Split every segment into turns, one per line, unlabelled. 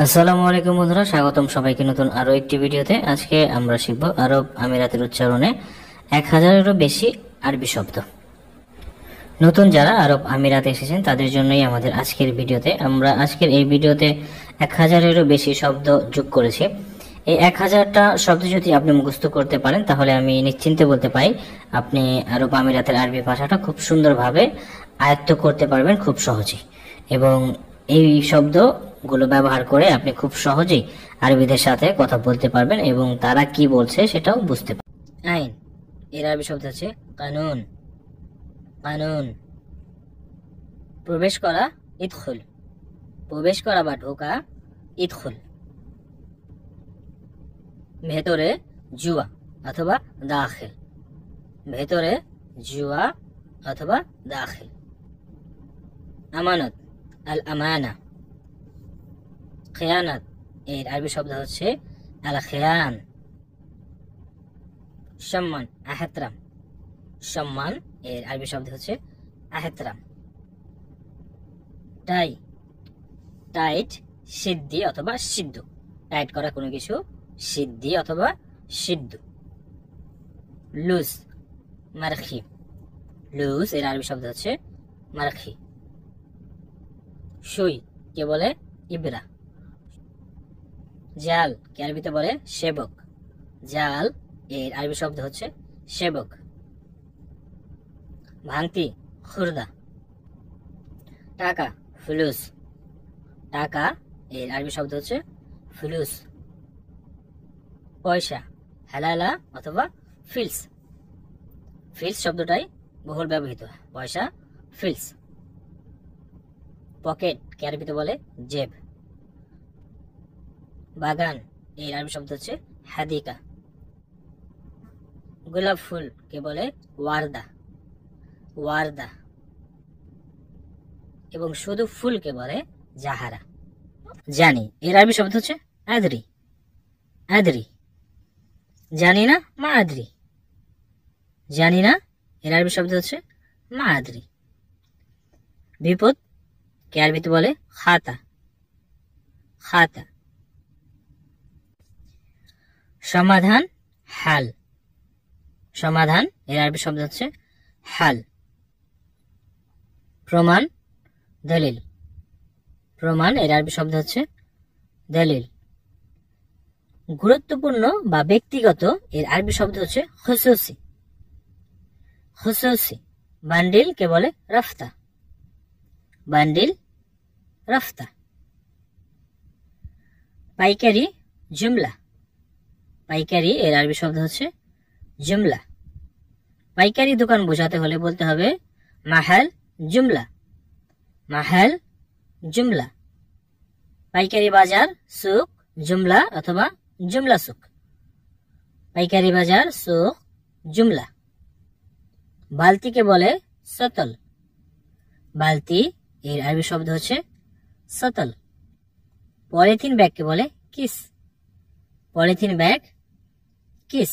আসসালামু আলাইকুম বন্ধুরা, স্বাগতম সবাইকে নতুন আরো একটি ভিডিওতে। আজকে আমরা শিখব আরব আমিরাতের উচ্চারণে 1000-এরও বেশি আরবি শব্দ। নতুন যারা আরব আমিরাতে এসেছেন তাদের জন্যই আমাদের আজকের ভিডিওতে। আমরা আজকের এই ভিডিওতে 1000-এরও বেশি শব্দ যোগ করেছি। এই 1000টা শব্দ যদি আপনি মুখস্থ করতে পারেন তাহলে আমি নিশ্চিন্তে বলতে পারি আপনি আরব আমিরাতের আরবি ভাষাটা খুব সুন্দরভাবে আয়ত্ত করতে পারবেন খুব সহজেই, এবং এই শব্দগুলো ব্যবহার করে আপনি খুব সহজেই আরবিদের সাথে কথা বলতে পারবেন এবং তারা কি বলছে সেটাও বুঝতে পারবেন। আইন এর আরবি শব্দ হচ্ছে কানুন। কানুন প্রবেশ করা, ইদখুল। প্রবেশ করা বা ঢোকা, ইদখুল। ভেতরে জুয়া অথবা দাখিল। ভেতরে জুয়া অথবা দাখিল। আমানত, আল আমানা। খেয়ানাত এর আরবি শব্দ হচ্ছে আল খেয়ান। সম্মান, আহতরাম। সম্মান এর আরবি শব্দ হচ্ছে আহতরাম। টাই, টাইট, সিদ্ধি অথবা সিদ্ধ। টাইট করা কোনো কিছু, সিদ্ধি অথবা সিদ্ধ। লুজ, মারখি। লুজ এর আরবি শব্দ হচ্ছে মারখি। সুই কে বলে ইবরা। জাল কে আরবিতে বলে সেবক। জাল এর আরবি শব্দ হচ্ছে সেবক। ভাঙতি, খুরদা। টাকা, ফুলুস। টাকা এর আরবি শব্দ হচ্ছে ফুলুস। পয়সা, হালালা অথবা ফিলস। ফিলস শব্দটাই বহুল ব্যবহৃত। পয়সা, ফিলস। পকেট কে আরবিতে বলে জেব। বাগান এর আরবি শব্দ হচ্ছে হাদিকা। গোলাপ ফুল কে বলে ওয়ারদা। ওয়ারদা। এবং শুধু ফুলকে বলে জাহারা। জানি এর আরবি শব্দ হচ্ছে আদরি। আদরি। জানি না, মা আদরি। জানি না এর আরবি শব্দ হচ্ছে মা আদরি। বিপদ কে আরবিতে বলে খাতা। খাতা। সমাধান, হাল। সমাধান এর আরবি শব্দ হচ্ছে হাল। প্রমাণ, দলিল। প্রমাণ এর আরবি শব্দ হচ্ছে দলিল। গুরুত্বপূর্ণ বা ব্যক্তিগত এর আরবি শব্দ হচ্ছে খুসুসি। খুসুসি। বান্ডিল কে বলে রাফতা। বান্ডিল, রাফতা। পাইকারি, জুমলা। পাইকারি এর আরবি শব্দ হচ্ছে জুমলা। পাইকারি দোকান বোঝাতে হলে বলতে হবে মাহাল জুমলা। মাহাল জুমলা। পাইকারি বাজার, সুক, জুমলা অথবা জুমলা সুক। পাইকারি বাজার, সুক, জুমলা। বালতিকে বলে সতল। বালতি এর আরবি শব্দ হচ্ছে সতল। পলিথিন ব্যাগকে বলে কিস। পলিথিন ব্যাগ, কিস।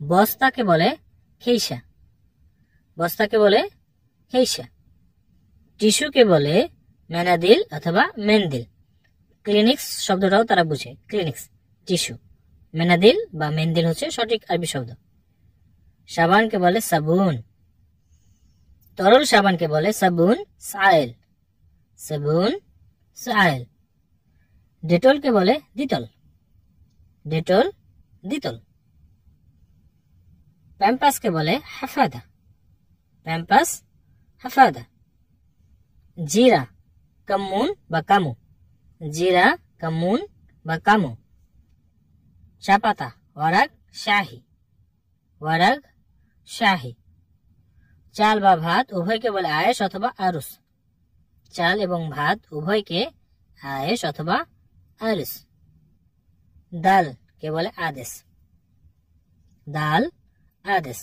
বস্তাকে বলে খেইসা। বস্তাকে বলে খেইসা। টিস্যুকে বলে মেনাদিল অথবা মেনদিল। ক্লিনিক্স শব্দটাও তারা বুঝে। Clinics, tissue. মেনাদিল বা মেনদিল হচ্ছে সঠিক আরবি শব্দ। সাবানকে বলে সাবুন। তরল সাবানকে বলে সাবুন সাইল। সাবুন সাইল। ডেটলকে বলে দিতল। ডেটল, দিতল। প্যাম্পাসকে বলে হাফাদা। প্যাম্পাস, হাফাদা। জিরা, কামুন বা কামু। জিরা, কামুন বা কামু। চা পাতা, ওয়ারাগ শাহি। ওয়ারাগ শাহি। চাল বা ভাত উভয়কে বলে আয়েশ অথবা আরুস। চাল এবং ভাত উভয়কে আয়েশ অথবা আরুস। ডাল কে বলে আদেশ। ডাল, আদেশ।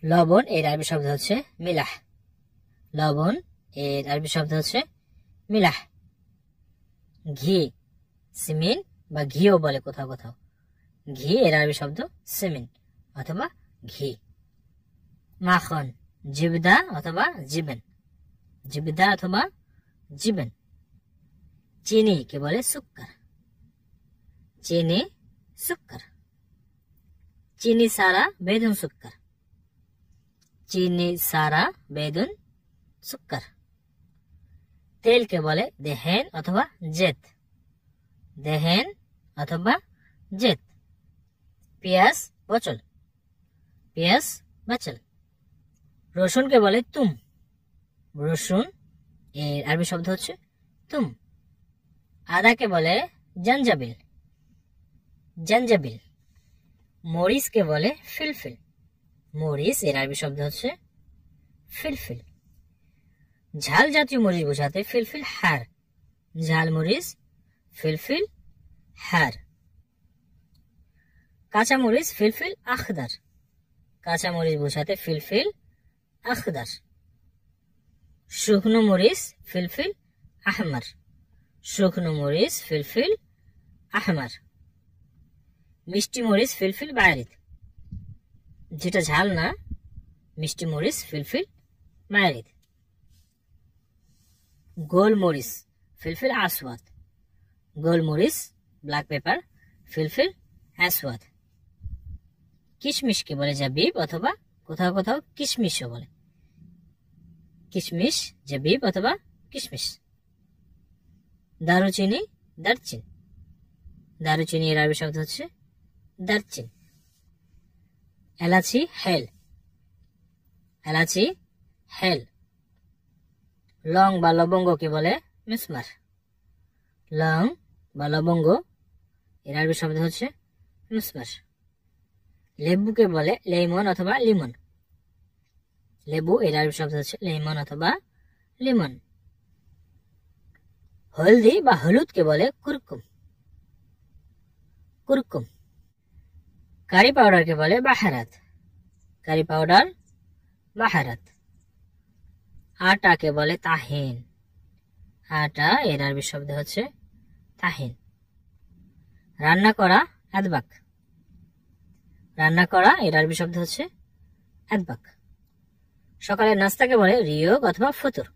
লবণ এর আরবি শব্দ হচ্ছে মিলাহ। লবণ এর আরবি শব্দ হচ্ছে মিলাহ। ঘি, সিমিন বা ঘিও বলে কোথাও কোথাও। ঘি এর আরবি শব্দ সিমিন অথবা ঘি। মাখন, জিবদা অথবা জিবেন। জিবদা অথবা জিবেন। চিনি কে বলে সুক্কার, চিনি সুক্কার। চিনি সারা বেদুন সুক্কার, চিনি সারা বেদুন সুক্কার। তেলকে বলে দেহেন অথবা জেত, দেহেন অথবা জেত। পেঁয়াজ বচল, পেঁয়াজ বাচল। রসুনকে বলে তুম, রসুন এর আরবি শব্দ হচ্ছে তুম। আদাকে বলে জঞ্জাবিল, জঞ্জাবিল। মরিচকে বলে ফিলফিল, মরিচ এর আরবি শব্দ হচ্ছে ফিলফিল। ঝাল জাতীয় মরিচ বোঝাতে ফিলফিল হার, ঝাল মরিচ ফিলফিল হার। কাঁচা মরিচ ফিলফিল আখদার, কাঁচা মরিচ বোঝাতে ফিলফিল আখদার। শুকনো মরিচ ফিলফিল আহমার, শুকনো মরিচ ফিলফিল আহমার। মিষ্টি মরিচ ফিলফিল বায়ারিদ, যেটা ঝাল না মিষ্টি মরিচ ফিলফিল বায়ারিদ। গোলমরিচ ফিলফিল আসওয়াদ, গোলমরিচ ব্ল্যাক পেপার ফিলফিল আসওয়াদ। কিশমিশকে বলে জাবিব অথবা কোথাও কোথাও কিশমিশও বলে, কিশমিশ জাবিব অথবা কিশমিশ। দারুচিনি দারচিন, দারুচিনি এর আরবি শব্দ হচ্ছে দারচিন। এলাচি হেল, এলাচি হেল। লং বা লবঙ্গকে বলে মিসমার, লং বা লবঙ্গ এর আরবি শব্দ হচ্ছে মিসমার। লেবুকে বলে লেমন অথবা লিমন, লেবু এর আরবি শব্দ হচ্ছে লেমন অথবা লিমন। হলদি বা হলুদকে বলে কুরকুম, কুরকুম। কারি পাউডারকে বলে বাহারাত, কারি পাউডার বাহারাত। আটাকে বলে তাহিন, আটা এর আরবি শব্দ হচ্ছে তাহিন। রান্না করা আদবাক, রান্না করা এর আরবি শব্দ হচ্ছে আদবাক। সকালের নাস্তাকে বলে রিয়োগ অথবা ফতুর।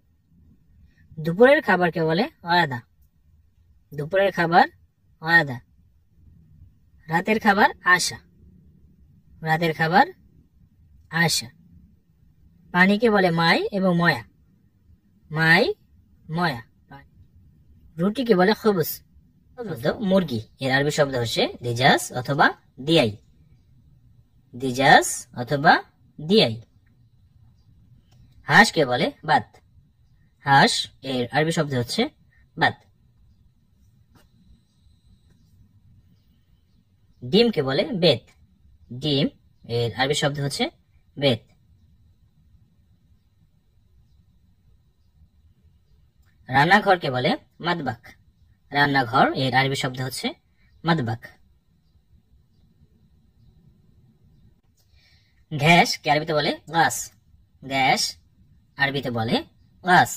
দুপুরের খাবারকে বলে ওয়াদা, দুপুরের খাবার ওয়াদা। রাতের খাবার আশা, রাতের খাবার আশা। পানিকে বলে মাই এবং ময়া, মাই ময়া। রুটিকে বলে খবুস, মুরগি এর আরবি শব্দ হচ্ছে দিজাস অথবা দিয়াই, দিজাস অথবা দিয়াই। হাঁসকে বলে বাত, হাঁস এর আরবি শব্দ হচ্ছে বাত। ডিমকে বলে বেত, ডিম এর আরবি শব্দ হচ্ছে বেত। রান্নাঘরকে বলে মাদবাক, রান্নাঘর এর আরবি শব্দ হচ্ছে মাদবাক। গ্যাস কে আরবিতে বলে গাস, গ্যাস আরবিতে বলে গাস।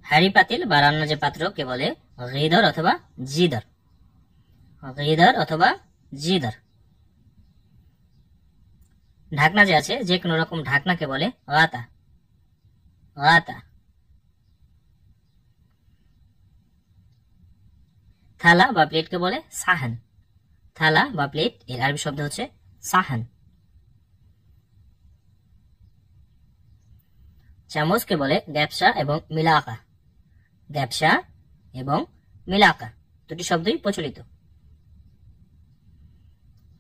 হাড়ি পাতিল বা রান্না যে পাত্র কে বলে গিদর অথবা জিদর, গিদর অথবা জিদর। ঢাকনা যে আছে যে কোনো রকম ঢাকনাকে বলে গাতা, গাতা। থালা বা প্লেটকে বলে সাহান, থালা বা প্লেট এর আরবি শব্দ হচ্ছে সাহান। চামচকে বলে গ্যাপসা এবং মিলাকা, গ্যাপসা এবং মিলাকা দুটি শব্দই প্রচলিত।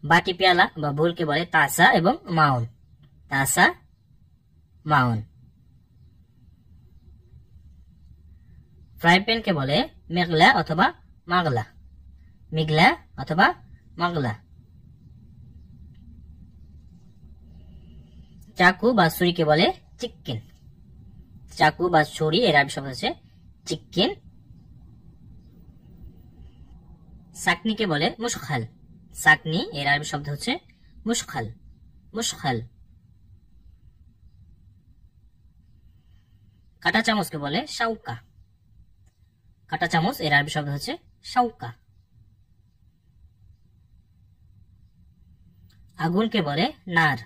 বাটি পেয়ালা বা বোলকে বলে তাসা এবং মাউন, তাসা মাউন। ফ্রাই প্যানকে বলে মেঘলা অথবা মাগলা, মিগলা অথবা মাগলা। চাকু বা ছুরিকে বলে চিক্কিন, চাকু বা ছুরি এর আরবি শব্দ হচ্ছে চিক্কিন। সাকনিকে বলে মুশখাল, সাকনি এর আরবি শব্দ হচ্ছে মুশখাল, মুশখাল। কাঁটা চামচকে বলে শাউকা, কাঁটা চামচ এর আরবি শব্দ হচ্ছে শাউকা। আগুনকে বলে নার,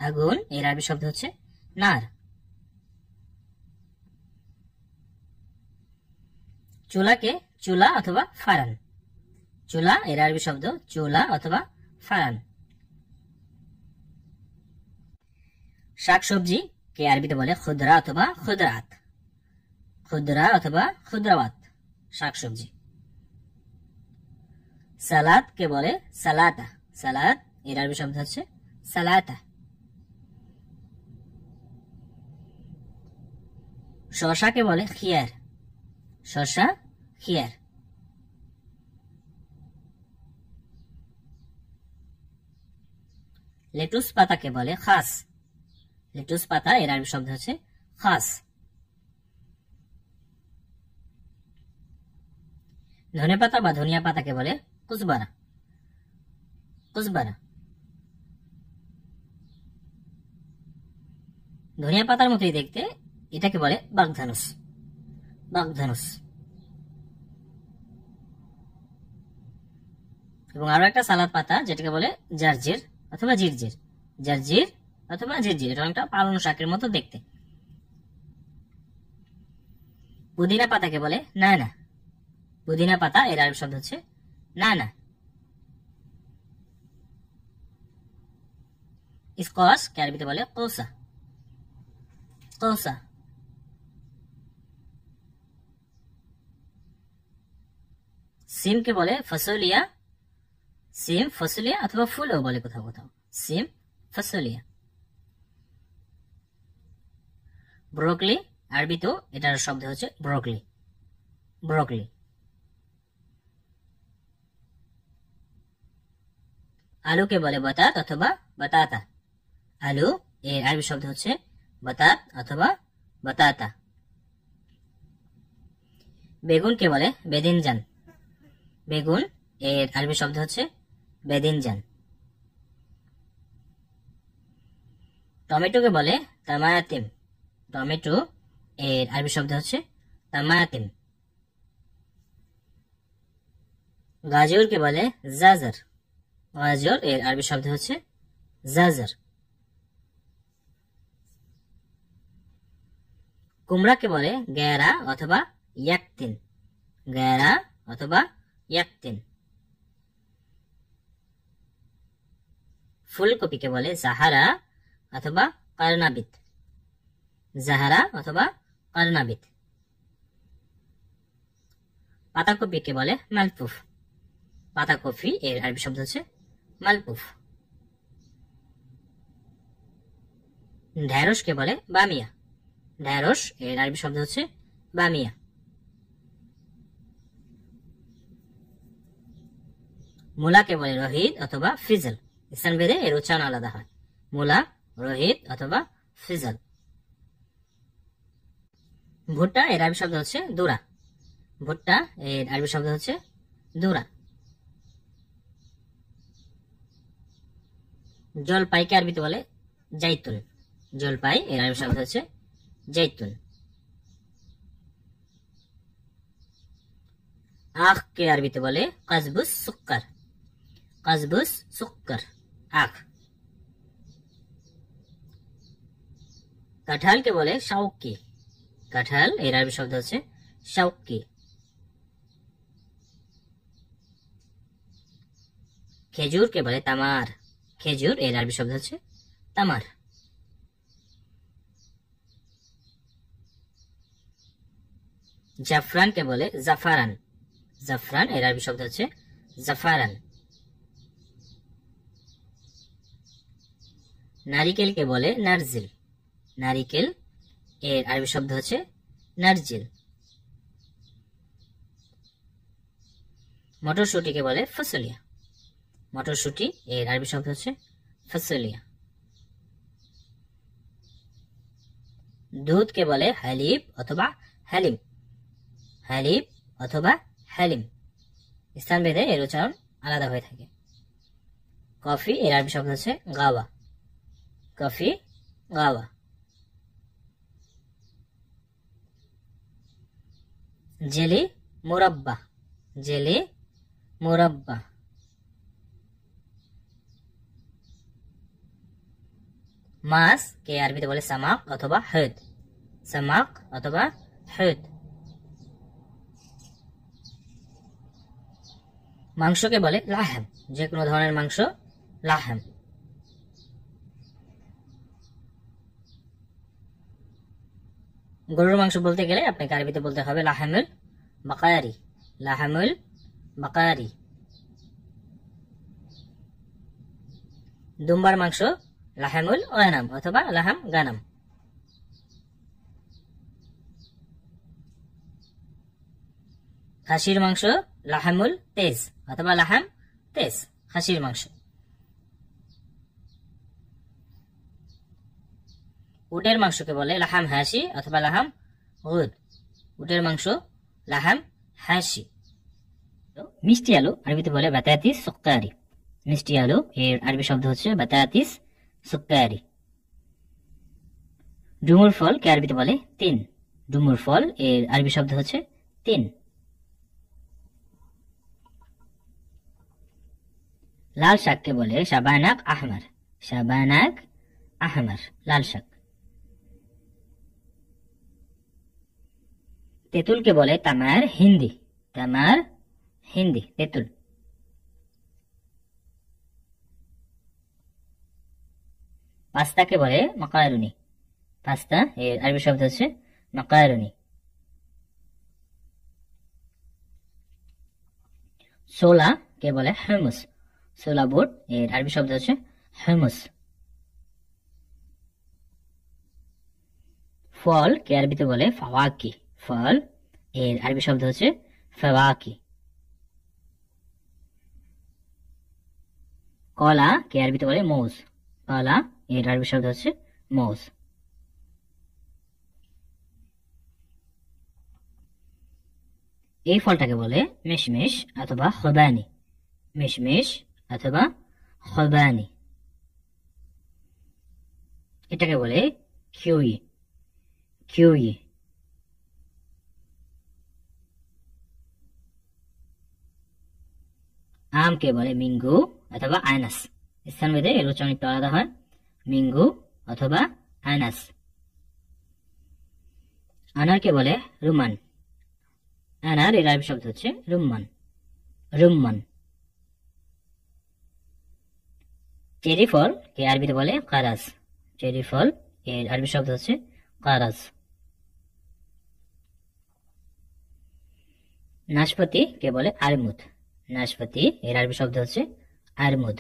আগুন এর আরবি শব্দ হচ্ছে নার। চুলাকে চুলা অথবা ফারান। চুলা এর আরবি শব্দ চুলা অথবা ফারান। শাকসবজি কে আরবিতে বলে খুদরা অথবা খুদরাত। খুদরা অথবা খুদরাওয়াত শাকসবজি। সালাদ কে বলে সালাতা। সালাদ এর আরবি শব্দ হচ্ছে সালাতা। শশাকে বলে খিয়ার। শশা খিয়ার। লেটুস পাতাকে বলে খাস। লেটুস পাতা এর আরবি শব্দ হচ্ছে খাস। ধনেপাতা বা ধনিয়া পাতাকে বলে কুজবারা। কুজবারা। ধনিয়া পাতার মতোই দেখতে, এটাকে বলে বাগধানুস। বাগধানুস। এবং আরো একটা সালাদ পাতা যেটাকে বলে জারজির অথবা জিরজির। জারজির অথবা জিরজির, এটা একটা পালং শাকের মতো দেখতে। পুদিনা পাতাকে বলে নানা। পুদিনা পাতা এর আরবি শব্দ হচ্ছে নানা। স্কোয়াশ কে আরবিতে বলে কৌসা। কৌসা। সিম কে বলে ফসলিয়া। সিম ফসলিয়া অথবা ফুলও বলে কোথাও কোথাও। সিম ফসলিয়া। ব্রোকলি আরবিতেও এটার শব্দ হচ্ছে ব্রোকলি। ব্রোকলি। আলুকে বলে বাতাত অথবা বাতাতা। আলু এর আরবি শব্দ হচ্ছে বাতাত অথবা বাতাতা। বেগুনকে বলে বেদিনজান। বেগুন এর আরবি শব্দ হচ্ছে বেদিনজান। টমেটোকে বলে তামাতিম। টমেটো এর আরবি শব্দ হচ্ছে তামাতিম। গাজরকে বলে জাজার। গাজর এর আরবি শব্দ হচ্ছে জাজার। কুমড়াকে বলে গ্যারা অথবা ইয়াকতিন। গ্যারা অথবা ইয়াকতিন। ফুলকপিকে বলে জাহারা অথবা কারনাবিত। জাহারা অথবা কারনাবিত। পাতাকপিকে বলে মালপুফ। পাতাকপি এর আরবি শব্দ হচ্ছে মালপুফ। ঢেঁড়সকে বলে বামিয়া। ঢেঁড়স এর আরবি শব্দ হচ্ছে বামিয়া। মূলাকে বলে রহিত অথবা ফিজল। স্থান ভেদে এর উচ্চারণ আলাদা হয়। মূলা, রহিত অথবা ফিজল। ভুট্টা এর আরবি শব্দ হচ্ছে দুরা। ভুট্টা এর আরবি শব্দ হচ্ছে দুরা। জলপাইকে আরবিতে বলে জাইতুন। জলপাই এর আরবি শব্দ হচ্ছে জাইতুন। আখ কে আরবিতে বলে কাজবুস সুক্কার। কাজবুস সুক্কার আখ। কাঁঠালকে বলে শাউকি। কাঁঠাল এর আরবি শব্দ হচ্ছে শাউকি। খেজুরকে বলে তামার। খেজুর এর আরবি শব্দ হচ্ছে তামার। জাফরানকে বলে জাফারান। জাফরান এর আরবি শব্দ হচ্ছে জাফারান। নারিকেলকে বলে নারজিল। নারিকেল এর আরবি শব্দ হচ্ছে নারজিল। মটরশুটিকে বলে ফসলিয়া। মটরশুটি এর আরবি শব্দ হচ্ছে ফসলিয়া। দুধকে বলে হালিব অথবা হালিম। হালিব অথবা হালিম। স্থান ভেদে এর উচ্চারণ আলাদা হয়ে থাকে। কফি এর আরবি শব্দ হচ্ছে গাওয়া। কফি গাওয়া। জেলি মুরাব্বা। জেলি মুরাব্বা। মাছ কে আরবিতে বলে সামাক অথবা হদ। সামাক অথবা হদ। মাংসকে বলে লাহাম, যে কোনো ধরনের মাংস লাহাম। গরুর মাংস বলতে গেলে আপনাকে আরবিতে বলতে হবে লাহামুল বাকারি, লাহামুল বাকারি। দুম্বার মাংস লাহামুল গানাম অথবা লাহাম গানাম। খাসির মাংস লাহামুল তেজ অথবা লাহাম তেজ, খাসির মাংস। উটের মাংসকে বলে লাহাম হাসি অথবা লাহাম গুদ, উটের মাংস লাহাম হাসি। মিষ্টি আলু আরবিতে বলে বাতাতিস সুক্কারি, মিষ্টি আলু এর আরবি শব্দ হচ্ছে বাতাতিস সুক্কারি। ডুমুর ফল কে আরবিতে বলে তিন, ডুমুর ফল এর আরবি শব্দ হচ্ছে তিন। লাল শাককে বলে শাবানাক আহমার, শাবানাক আহমার, লাল শাক। তেঁতুলকে বলে তামার হিন্দি, তামার হিন্দি, তেঁতুল। পাস্তাকে বলে মাকারুনি, পাস্তা এর আরবি শব্দ হচ্ছে মাকারুনি। ছোলা কে বলে হুমুস, ছোলা বুট এর আরবি শব্দ হচ্ছে হুমুস। ফল কে আরবিতে বলে ফাওয়াকি, ফল এর আরবি শব্দ হচ্ছে ফাওয়াকি। কলা কে আরবিতে বলে মৌজ, কলা এর আরবি শব্দ হচ্ছে মৌজ। এই ফলটাকে বলে মিশমিশ অথবা খবানি, মিশমিশ অথবা খবানি। এটাকে বলে কিউই, কিউই। আমকে বলে মিঙ্গু অথবা আনাস, স্থানভেদে এর উচ্চারণ একটু আলাদা হয়, মিঙ্গু অথবা আনাস। আনারকে বলে রুমান, আনার এর আরবি শব্দ হচ্ছে রুম্মান, রুম্মান। চেরি ফল কে আরবিতে বলে কারাজ, চেরি ফল এর আরবি শব্দ হচ্ছে কারাজ। নাশপাতি কে বলে আরমুদ, নাশপাতি এর আরবি শব্দ হচ্ছে আরমুদ।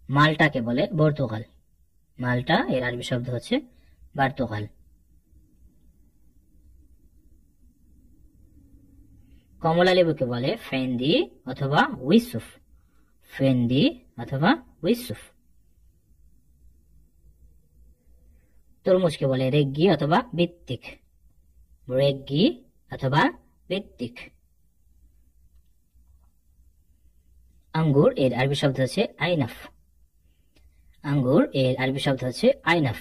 মালটাকে বলে পর্তুগাল, মালটা এর আরবি শব্দ হচ্ছে পর্তুগাল। কমলা লেবুকে বলে ফেন্দি অথবা উইসুফ, ফেন্দি অথবা উইসুফ। তরমুজকে বলে রেগ্গি অথবা বিত্তিক, রেগ্গি অথবা বিত্তিক। আঙ্গুর এর আরবি শব্দ হচ্ছে আইনাফ, আঙ্গুর এর আরবি শব্দ হচ্ছে আইনাফ।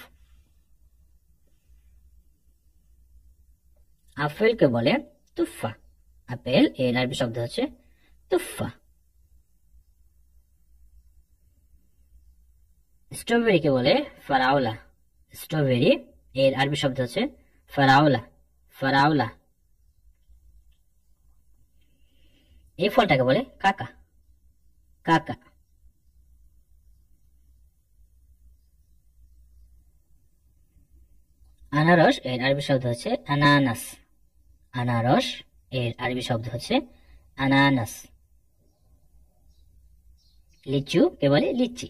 আপেলকে বলে তুফা, আপেল এর আরবি শব্দ হচ্ছে তুফা। স্ট্রবেরিকে বলে ফারাওলা, স্ট্রবেরি এর আরবি শব্দ হচ্ছে ফারাওলা, ফারাওলা। এই ফলটাকে বলে কাকা, কাকা। আনারস এর আরবি শব্দ হচ্ছে আনানাস, আনারস এর আরবি শব্দ হচ্ছে আনানাস। লিচু কে বলে লিচি,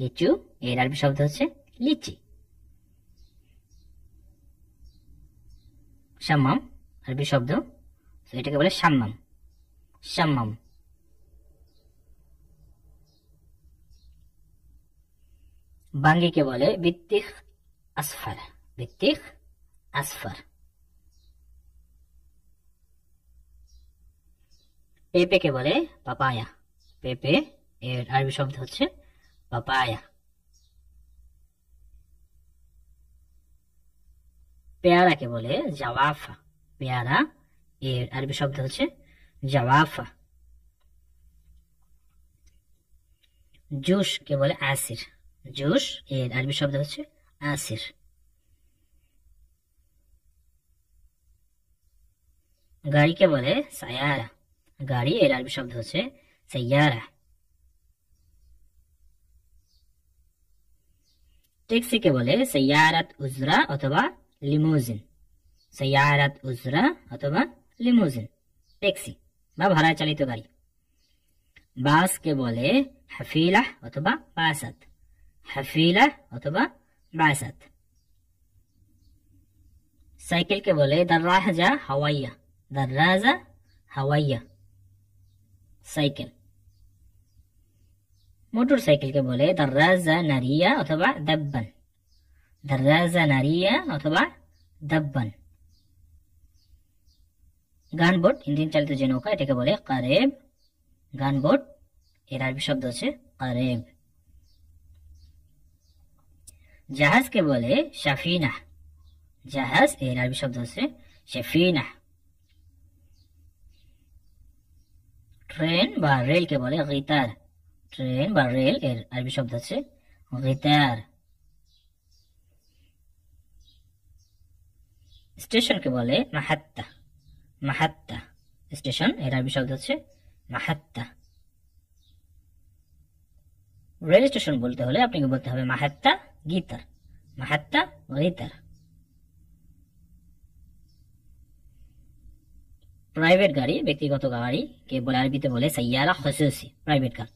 লিচু এর আরবি শব্দ হচ্ছে লিচি। শাম্মাম আরবি শব্দ, এটাকে বলে শাম্মাম, শাম্মাম। বাঙ্গিকে বলে বিত্তিখ আসফার, বিত্তিখ আসফার। পেঁপেকে বলে পাপায়া, পেঁপে এর আরবি শব্দ হচ্ছে পাপায়া। পেয়ারাকে বলে জাওয়াফা, পেয়ারা এর আরবি শব্দ হচ্ছে জাওয়াফা। জুস কে বলে আসির, জুস এর আরবি শব্দ হচ্ছে আসির। গাড়িকে বলে সায়ারা, গাড়ি এর আরবি শব্দ হচ্ছে সাইয়ারা। ট্যাক্সিকে বলে সাইয়ারাত উজরা অথবা লিমুজিন, সাইয়ারাত উজরা অথবা লিমুজিন, ট্যাক্সি বা ভাড়ায় চালিত গাড়ি। বাসকে বলে হাফিলা অথবা বাসাত, হাফিলা অথবা বাসাত। সাইকেলকে বলে দাররাজা হাওয়াইয়া, দাররাজা হাওয়াইয়া, সাইকেল। মোটর সাইকেলকে বলে দাররাজা নারিয়া অথবা দাব্বান, দাররাজা নারিয়া অথবা দাব্বান। গানবোট ইঞ্জিন চালিত যে নৌকা, এটাকে বলে কারেব, গানবোট এর আরবি শব্দ হচ্ছে কারেব। জাহাজকে বলে সাফিনা, জাহাজ এর আরবি শব্দ হচ্ছে সাফিনা। ট্রেন বা রেলকে বলে গিতার, ট্রেন বা রেল এর আরবি শব্দ হচ্ছে গিতার। স্টেশনকে বলে মাহাত্তা, মাহাত্তা, স্টেশন এর আরবি শব্দ হচ্ছে মাহাত্তা। রেল স্টেশন বলতে হলে আপনাকে বলতে হবে মাহাত্তা গিতার, মাহাত্তা গিতার। প্রাইভেট গাড়ি, ব্যক্তিগত গাড়ি কে বলে আরবিতে বলে সাইয়ারা খুসুসি, প্রাইভেট কার,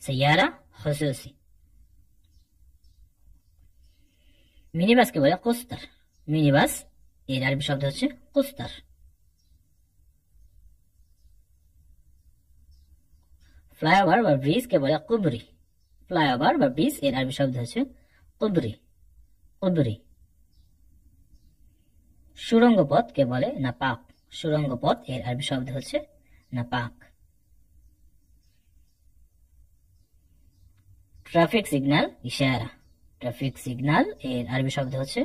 সাইয়ারা খুসুসি। মিনিবাসকে বলে কুস্তার, মিনিবাস এর আরবি শব্দ হচ্ছে কুস্তার। ফ্লাইওভার বা ব্রিজ কে বলে কুবরি, ফ্লাইওভার বা ব্রিজ এর আরবি শব্দ হচ্ছে কুবরি, কুবরি। সুড়ঙ্গ পথ কে বলে নাপাক, সুড়ঙ্গ পথ এর আরবি শব্দ হচ্ছে নাপাক। ট্রাফিক সিগন্যাল ইশারা, ট্রাফিক সিগন্যাল এর আরবি শব্দ হচ্ছে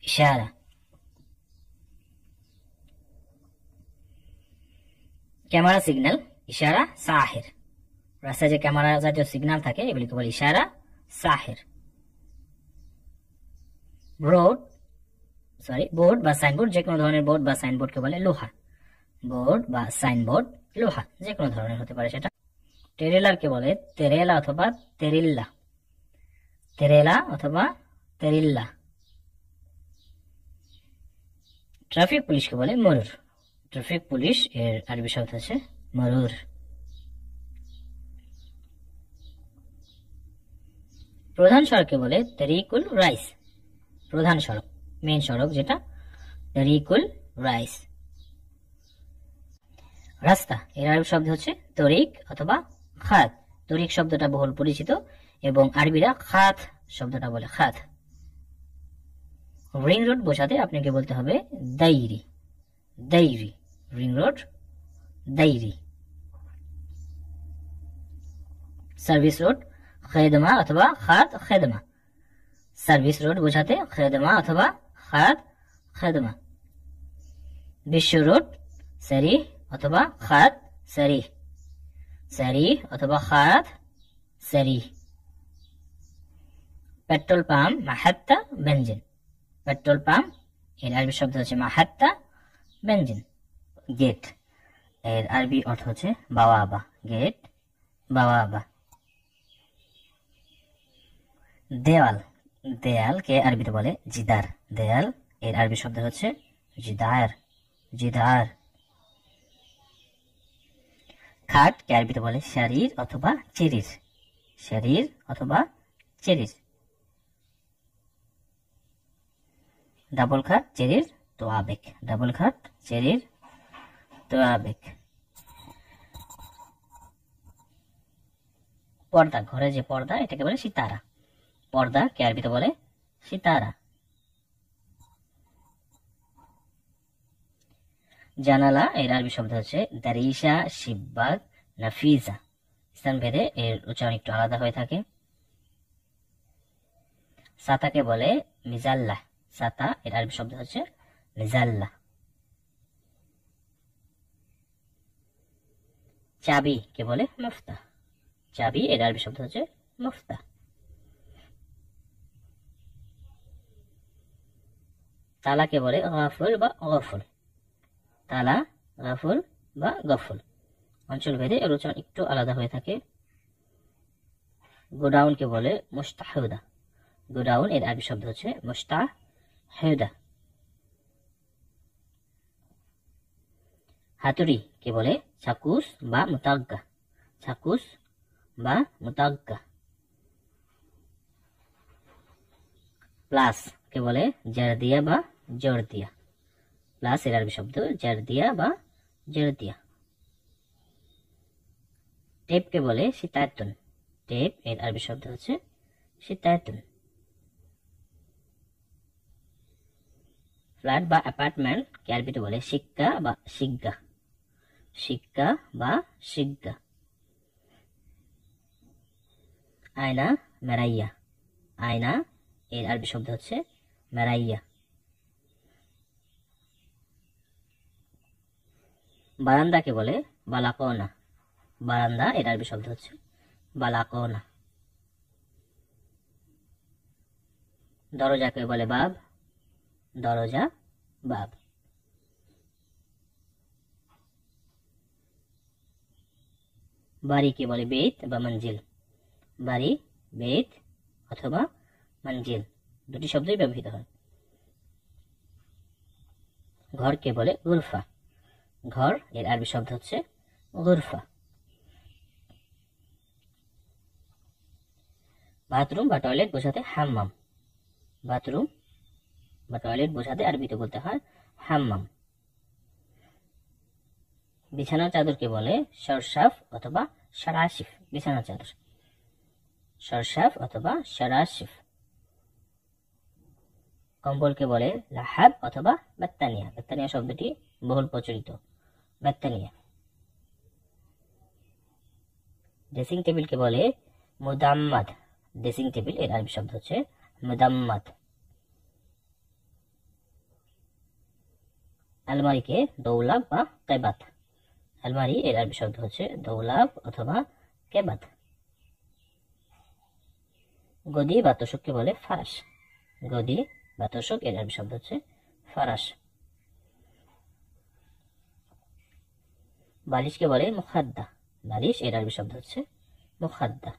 ইশারা। ক্যামেরা সিগন্যাল ইশারা সাহির, রাস্তায় যে ক্যামেরা জাতীয় সিগন্যাল থাকে এগুলিকে বলে ইশারা সাহির। বোর্ড বা সাইনবোর্ড, যে কোনো ধরনের বোর্ড বা সাইনবোর্ডকে বলে লোহা, বোর্ড বা সাইনবোর্ড লোহা, যে কোনো ধরনের হতে পারে সেটা। টেরেলারকে বলে তেরেলা অথবা তেরিল্লা, তেরেলা অথবা তেরিল্লা। ট্রাফিক পুলিশকে বলে মরুর, ট্রাফিক পুলিশ এর আরবি শব্দ হচ্ছে মরুর। প্রধান সড়ককে বলে তরিকুল রাইস, প্রধান সড়ক, মেইন সড়ক যেটা, তরিকুল রাইস। রাস্তা এর আরবি শব্দ হচ্ছে তরিক অথবা খাত, তরিক শব্দটা বহুল পরিচিত এবং আরবিরা খাত শব্দটা বলে খাত। রিং রোড বোঝাতে আপনাকে বলতে হবে দাইরি, দাইরি, রিং রোড দাইরি। সার্ভিস রোড খেদমা অথবা খাত খেদমা, সার্ভিস রোড বোঝাতে খেদমা অথবা খাত খেদমা। বিশ্ব রোড সারি অথবা খাত সারি, সারি অথবা খাত সারি। Petrol pump Mahatta benzene, petrol pump এর আরবি শব্দ হচ্ছে মাহাত্তা বেনজিন। গেট এর আরবি অর্থ হচ্ছে বাওয়াবা, গেট বাওয়াবা। দেওয়াল, দেয়ালকে আরবিতে বলে জিদার, দেয়াল এর আরবি শব্দ হচ্ছে জিদার, জিদার। খাট কে আরবিতে বলে শারীর অথবা চেরির, শারীর অথবা চেরির। ডাবল খাট চেরির তো আবেগ, ডাবল খাট চেরির তো আবেগ। পর্দা, ঘরে যে পর্দা এটাকে বলে সিতারা, পর্দা কে আরবিতে বলে সিতারা। জানালা এর আরবি শব্দ হচ্ছে দারিশা, শিববাগ, নাফিজা, স্থান ভেদে এর উচ্চারণ একটু আলাদা হয়ে থাকে। সাতাকে বলে মিজাল্লা, সাতা এর আরবি শব্দ হচ্ছে মিজাল্লা। চাবি কে বলে মুফতা, চাবি এর আরবি শব্দ হচ্ছে মুফতা। তালাকে বলে গাফুল বা গফুল, তালা গাফুল বা গফুল। অঞ্চল ভেদে এর উচ্চারণ একটু আলাদা হয়ে থাকে। গোডাউনকে বলে মুস্তাহিদা। গোডাউন এর আরবি শব্দ হচ্ছে মুস্তাহিদা। হাতুড়ি কে বলে চাকুস বা মুতাগ্গা। চাকুস বা মুতাগ্গা। প্লাস কে বলে জারদিয়া বা জর্দিয়া। প্লাস এর আরবি শব্দ জারদিয়া বা জর্দিয়া। টেপ কে বলে সিতায়াতুন। টেপ এর আরবি শব্দ হচ্ছে সিতায়াতুন। ফ্ল্যাট বা অ্যাপার্টমেন্ট কে আরবিতে বলে শিক্কা বা শিগ্গা। শিক্কা বা শিগ্গা। আয়না মেরাইয়া। আয়না এর আরবি শব্দ হচ্ছে মেরাইয়া। বারান্দাকে বলে বালাকোনা। বারান্দা এর আরবি শব্দ হচ্ছে বালাকোনা। দরজাকে বলে বাব। দরজা বাব। বাড়িকে বলে বেত বা মঞ্জিল। বাড়ি বেত অথবা মঞ্জিল, দুটি শব্দই ব্যবহৃত হয়। ঘরকে বলে গুরফা। ঘর এর আরবি শব্দ হচ্ছে গুরফা। বাথরুম বা টয়লেট বোঝাতে হাম্মাম। বাথরুম বা টয়লেট বোঝাতে আরবিতে বলতে হয় হাম্মাম। বিছানার চাদরকে বলে সরসাফ অথবা সারাশিফ। বিছানার চাদর সরসাফ অথবা সারাশিফ। কম্বলকে বলে লাহাব অথবা বাত্তানিয়া। বাত্তানিয়া শব্দটি বহুল প্রচলিত। বাত্তানিয়া। ড্রেসিং টেবিলকে বলে মুদাম্মাদ। ড্রেসিং টেবিল এর আরবি শব্দ হচ্ছে মুদাম্মাদ। আলমারিকে দৌলাব বা কেবাত। আলমারি এর আরবি শব্দ হচ্ছে দৌলাব অথবা কেবাত। গদি বা তোশককে বলে ফারাস। গদি বা তোশক এর আরবি শব্দ হচ্ছে ফারাস। বালিশকে বলে মুখাদ্দা। বালিশ এর আরবি শব্দ হচ্ছে মুখাদ্দা।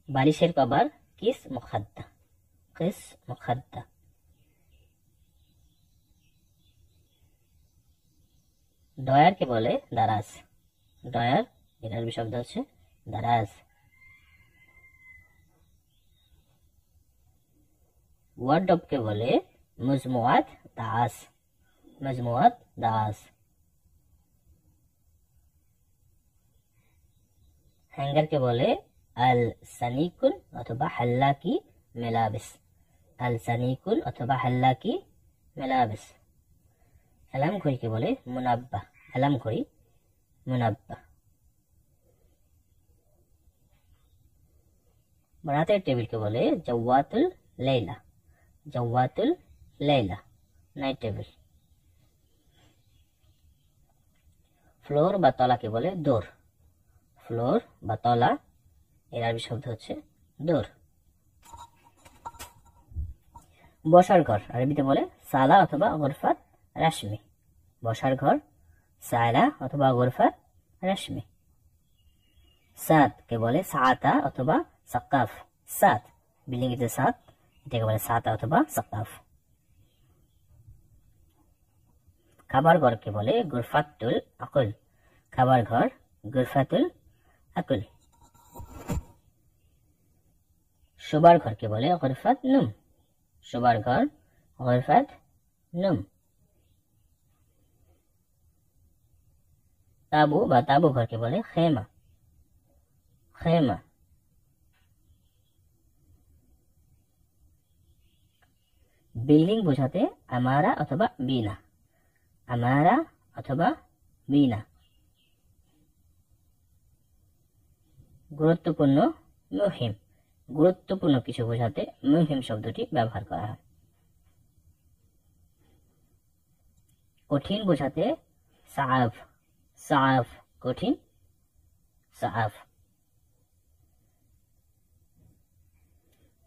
বালিশের কভার কিস মুখাদ্দা। কিস মুখাদ্দা। ডয়ারকে বলে দারাজ। ডয়ার এর আরবি শব্দ হচ্ছে দারাজ। ওয়ার্ডরোবকে বলে মজমুআত দাস। মজমুআত দাস। হ্যাঙ্গারকে বলে আল সানিকুন অথবা হাল্লাকি মেলাবিস। আল সানিকুন অথবা হাল্লাকি মেলাবিস। অ্যালার্ম ঘড়িকে বলে মুনাব্বা। অ্যালার্ম ঘড়ি মুনাব্বা। রাতের টেবিলকে বলে জাওয়াতুল লাইলা। জাওয়াতুল লাইলা, নাইট টেবিল। ফ্লোর বা তলাকে বলে দোর। ফ্লোর বা তলা এর আরবি শব্দ হচ্ছে দোর। বসার ঘর আরবিতে বলে সালা অথবা গুরফাত রাশমি। বসার ঘর সালা অথবা গুরফাত রাশমি। সাত কে বলে সাতা অথবা সাকাফ। সাত বিল্ডিং এর সাত, এটাকে বলে সাতা অথবা সাকাফ। খাবার ঘরকে বলে গুরফাতুল আকুল। খাবার ঘর গুরফাতুল আকুল। শোবার ঘরকে বলে গুরফাত নুম। শোবার ঘর গুরফাত নুম। তাবু বা তাবু ঘরকে বলে খেমা। খেমা। বিল্ডিং বোঝাতে আমারা অথবা বিনা। আমারা অথবা বিনা। গুরুত্বপূর্ণ মুহিম। গুরুত্বপূর্ণ কিছু বোঝাতে মুহিম শব্দটি ব্যবহার করা হয়। কঠিন বোঝাতে সাআফ। সাআফ কঠিন, সাআফ।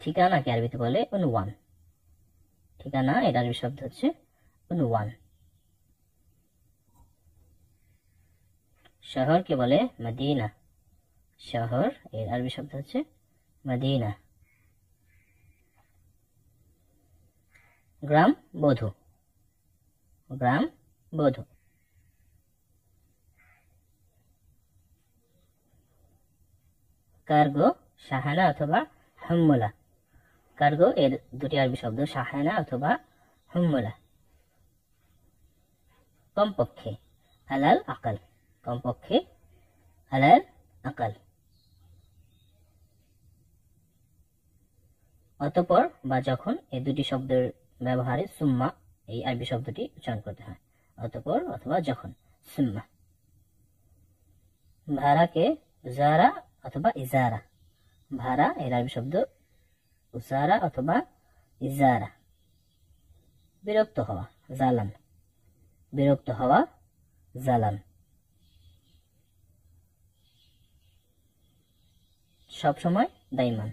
ঠিকানাকে আরবিতে বলে উনওয়ান। ঠিকানা এর আরবি শব্দ হচ্ছে উনওয়ান। শহরকে বলে মদিনা, শহর এর আরবি শব্দ হচ্ছে মদিনা। গ্রাম বধূ, গ্রাম বধূ। কার্গো শাহানা অথবা হাম্মলা, কার্গো এর দুটি আরবি শব্দ শাহানা অথবা হাম্মলা। কমপক্ষে আলাল আকাল, কমপক্ষে আলাল আকাল। অতঃপর বা যখন এই দুটি শব্দের ব্যবহারে সুম্মা এই আরবি শব্দটি উচ্চারণ করতে হয়, অতঃপর অথবা যখন, সুম্মা। ভাড়াকে উজারা অথবা ইজারা, ভাড়া এর আরবি শব্দ উজারা অথবা ইজারা। বিরক্ত হওয়া জালান, বিরক্ত হওয়া জালান। সবসময় দাইমান,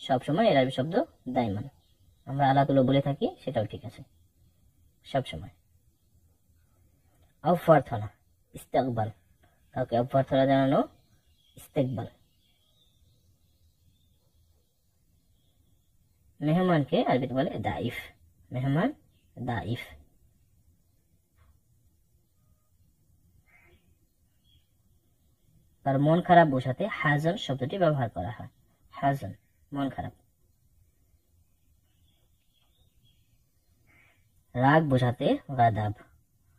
সবসময় এর আরবি শব্দ দাইমান। আমরা আলাতুলো বলে থাকি, সেটাও ঠিক আছে, সবসময়। অভ্যর্থনা ইস্তেকবাল, কাউকে অভ্যর্থনা জানানো ইস্তেকবাল। মেহমানকে আরবিতে বলে দাইফ, মেহমান দাইফ। তার মন খারাপ বোঝাতে হাজান শব্দটি ব্যবহার করা হয়, হাজান মন খারাপ। রাগ বোঝাতে গাদাব,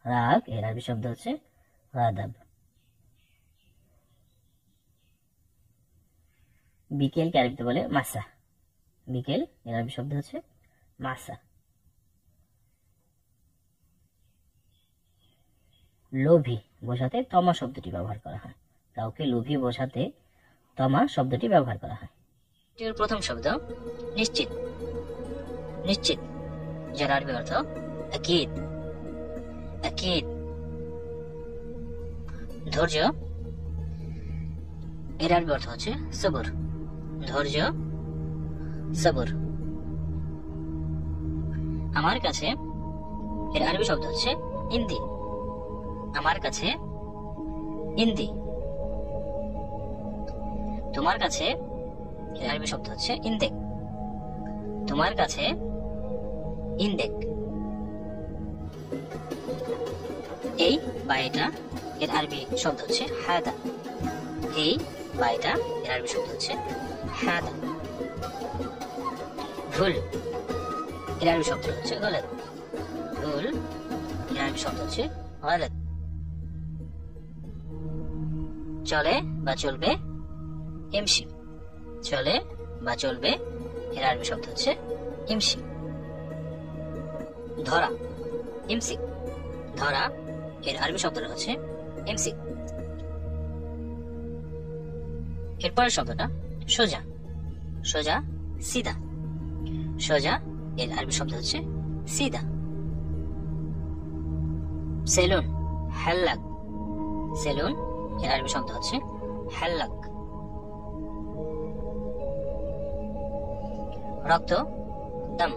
রাগ এর আরবি শব্দ হচ্ছে গাদাব। বিকেলকে আরবিতে বলে মাসা, বিকেল এর আরবি শব্দ হচ্ছে মাসা। লোভী বোঝাতে তমা শব্দটি ব্যবহার করা হয়, কাউকে লোভী বোঝাতে তমা শব্দটি ব্যবহার করা হয়। এর প্রথম শব্দ নিশ্চিত, নিশ্চিত যার আরবি অর্থ আকিদ, আকিদ। ধৈর্য এর আরবি অর্থ হচ্ছে সবর, ধৈর্য সবর। আমার কাছে এর আরবি শব্দ হচ্ছে ইন্দি, আমার কাছে ইন্দি। তোমার কাছে এর আরবি শব্দ হচ্ছে ইন্দেক, তোমার কাছে ইন্দেক। এই বা এটা এর আরবি শব্দ হচ্ছে হাদা, এই বা এটা এর আরবি শব্দ হচ্ছে হাদা। ভুল এর আরবি শব্দ হচ্ছে গলত, ভুল এর আরবি শব্দ হচ্ছে গলত। চলে বা চলবে ইমশি, চলে বা চলবে এর আরবি শব্দ হচ্ছে ইমশি। ধরা ইমসিক, ধরা এর আরবি শব্দটা হচ্ছে ইমসিক। এরপরের শব্দটা সোজা, সোজা সিধা, সোজা এর আরবি শব্দ হচ্ছে সিধা। সেলুন হাল্লাক, সেলুন এর আরবি শব্দ হচ্ছে হাল্লাক। রক্ত দম,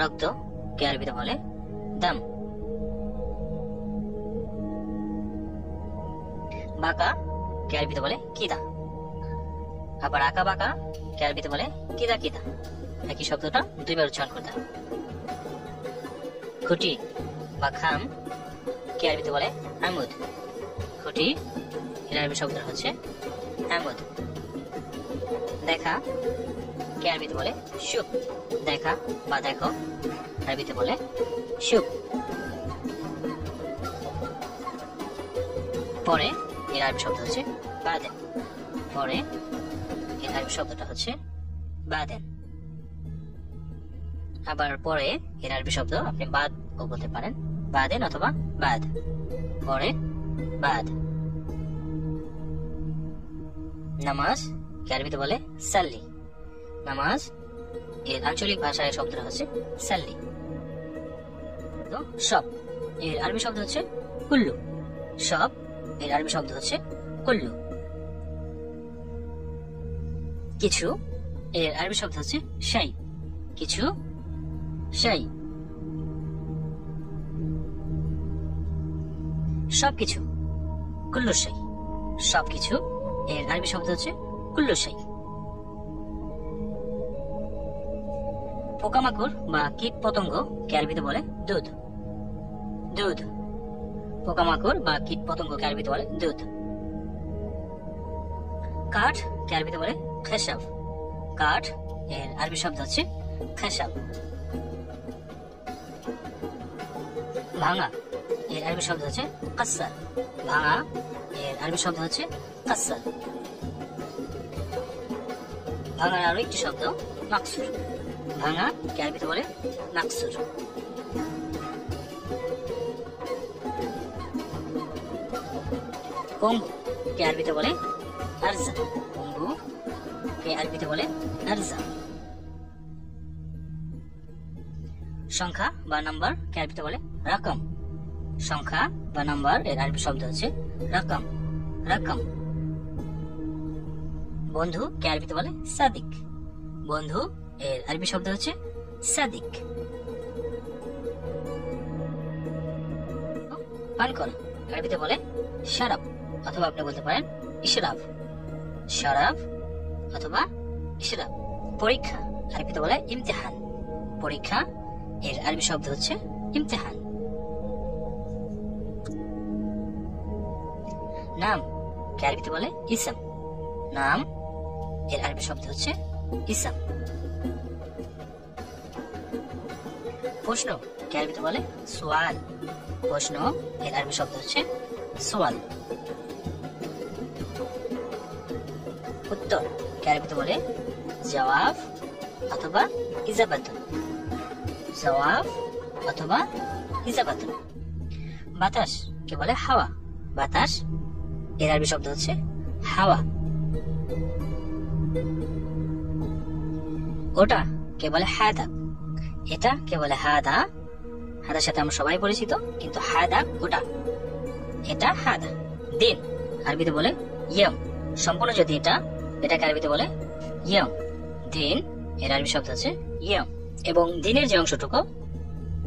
রক্ত কে আরবিতে বলে দম। বাঁকা কে আরবিতে বলে কিদা, আবার আঁকা বাঁকা কে আরবিতে বলে কিদা কিদা। একই শব্দটা দুইবার উচ্চারণ করতে হবে। খুঁটি বা খাম কে আরবিতে বলে আমুদ, খুঁটি এর আরবি শব্দ হচ্ছে আমুদ। দেখা কে আরবিতে বলে শুভ, দেখা বা দেখো আরবিতে বলে শুভ। পরে এর আরবি শব্দ হচ্ছে বাদেন, পরে এর আরবি শব্দটা হচ্ছে বাদেন। আবার পরে এর আরবি শব্দ আপনি বাদ ও বলতে পারেন, বাদেন অথবা বাদ, পরে বাদ। নামাজ কে আরবিতে বলে সাল্লি, নামাজ এর আঞ্চলিক ভাষায় শব্দটা হচ্ছে সাল্লি। তো সব এর আরবি শব্দ হচ্ছে কুল্লু, সব এর আরবি শব্দ হচ্ছে কুল্লু। কিছু এর আরবি শব্দ হচ্ছে শাই, কিছু শাই, সবকিছু, কুল্লু শাই, সবকিছু এর আরবি শব্দ হচ্ছে কুল্লু শাই। পোকামাকড় বা কীট পতঙ্গ কে আরবিতে বলে দুধ, দুধ। পোকামাকড় বা কীট পতঙ্গ কে আরবিতে বলে দুধ। কাঠ কে আরবিতে বলে খেসাব, কাঠ এর আরবি শব্দ হচ্ছে খেসাব। ভাঙা এর আরবি শব্দ হচ্ছে কাসার, ভাঙা এর আরবি শব্দ হচ্ছে কাসার। ভাঙার আরো একটি শব্দ মাকসুর, ভাঙা কে আরবিতে বলে মাকসুর। পঙ্গু কে আরবিতে বলে আরজা, পঙ্গু কে আরবিতে বলে আরজা। সংখ্যা বা নাম্বার কে আরবিতে বলে রাকাম, সংখ্যা বা নাম্বার এর আরবি শব্দ হচ্ছে রাকাম, রাকাম। বন্ধু কে আরবিতে বলে সাদিক, বন্ধু এর আরবি শব্দ হচ্ছে সাদিক। পান করা আরবিতে বলে শারাব, অথবা আপনি বলতে পারেন ইশরাব, শারাব অথবা ইশরাব। পরীক্ষা আরবিতে বলে ইমতিহান, পরীক্ষা এর আরবি শব্দ হচ্ছে ইমতিহান। নাম কে আরবিতে বলে ইসম, নাম এর আরবি শব্দ হচ্ছে ইসম। প্রশ্ন কে আরবিতে বলে সোয়াল, প্রশ্ন এর আরবি শব্দ হচ্ছে সোয়াল। উত্তর কে আরবিতে বলে জবাব অথবা ইজাবাতুন, জবাব অথবা ইজাবাতুন। বাতাস কে বলে হাওয়া, বাতাস এর আরবি শব্দ হচ্ছে হাওয়া। ওটা কে বলে হাদা, এটা কে বলে হাদা, হাদার সাথে আমরা সবাই পরিচিত, কিন্তু হাদা ওটা, এটা হাদা। দিন আরবিতে বলে ইয়ম, সম্পূর্ণ যদি এটাকে আরবিতে বলে ইয়ম, দিন এর আরবি শব্দ হচ্ছে ইয়ম। এবং দিনের যে অংশটুকু,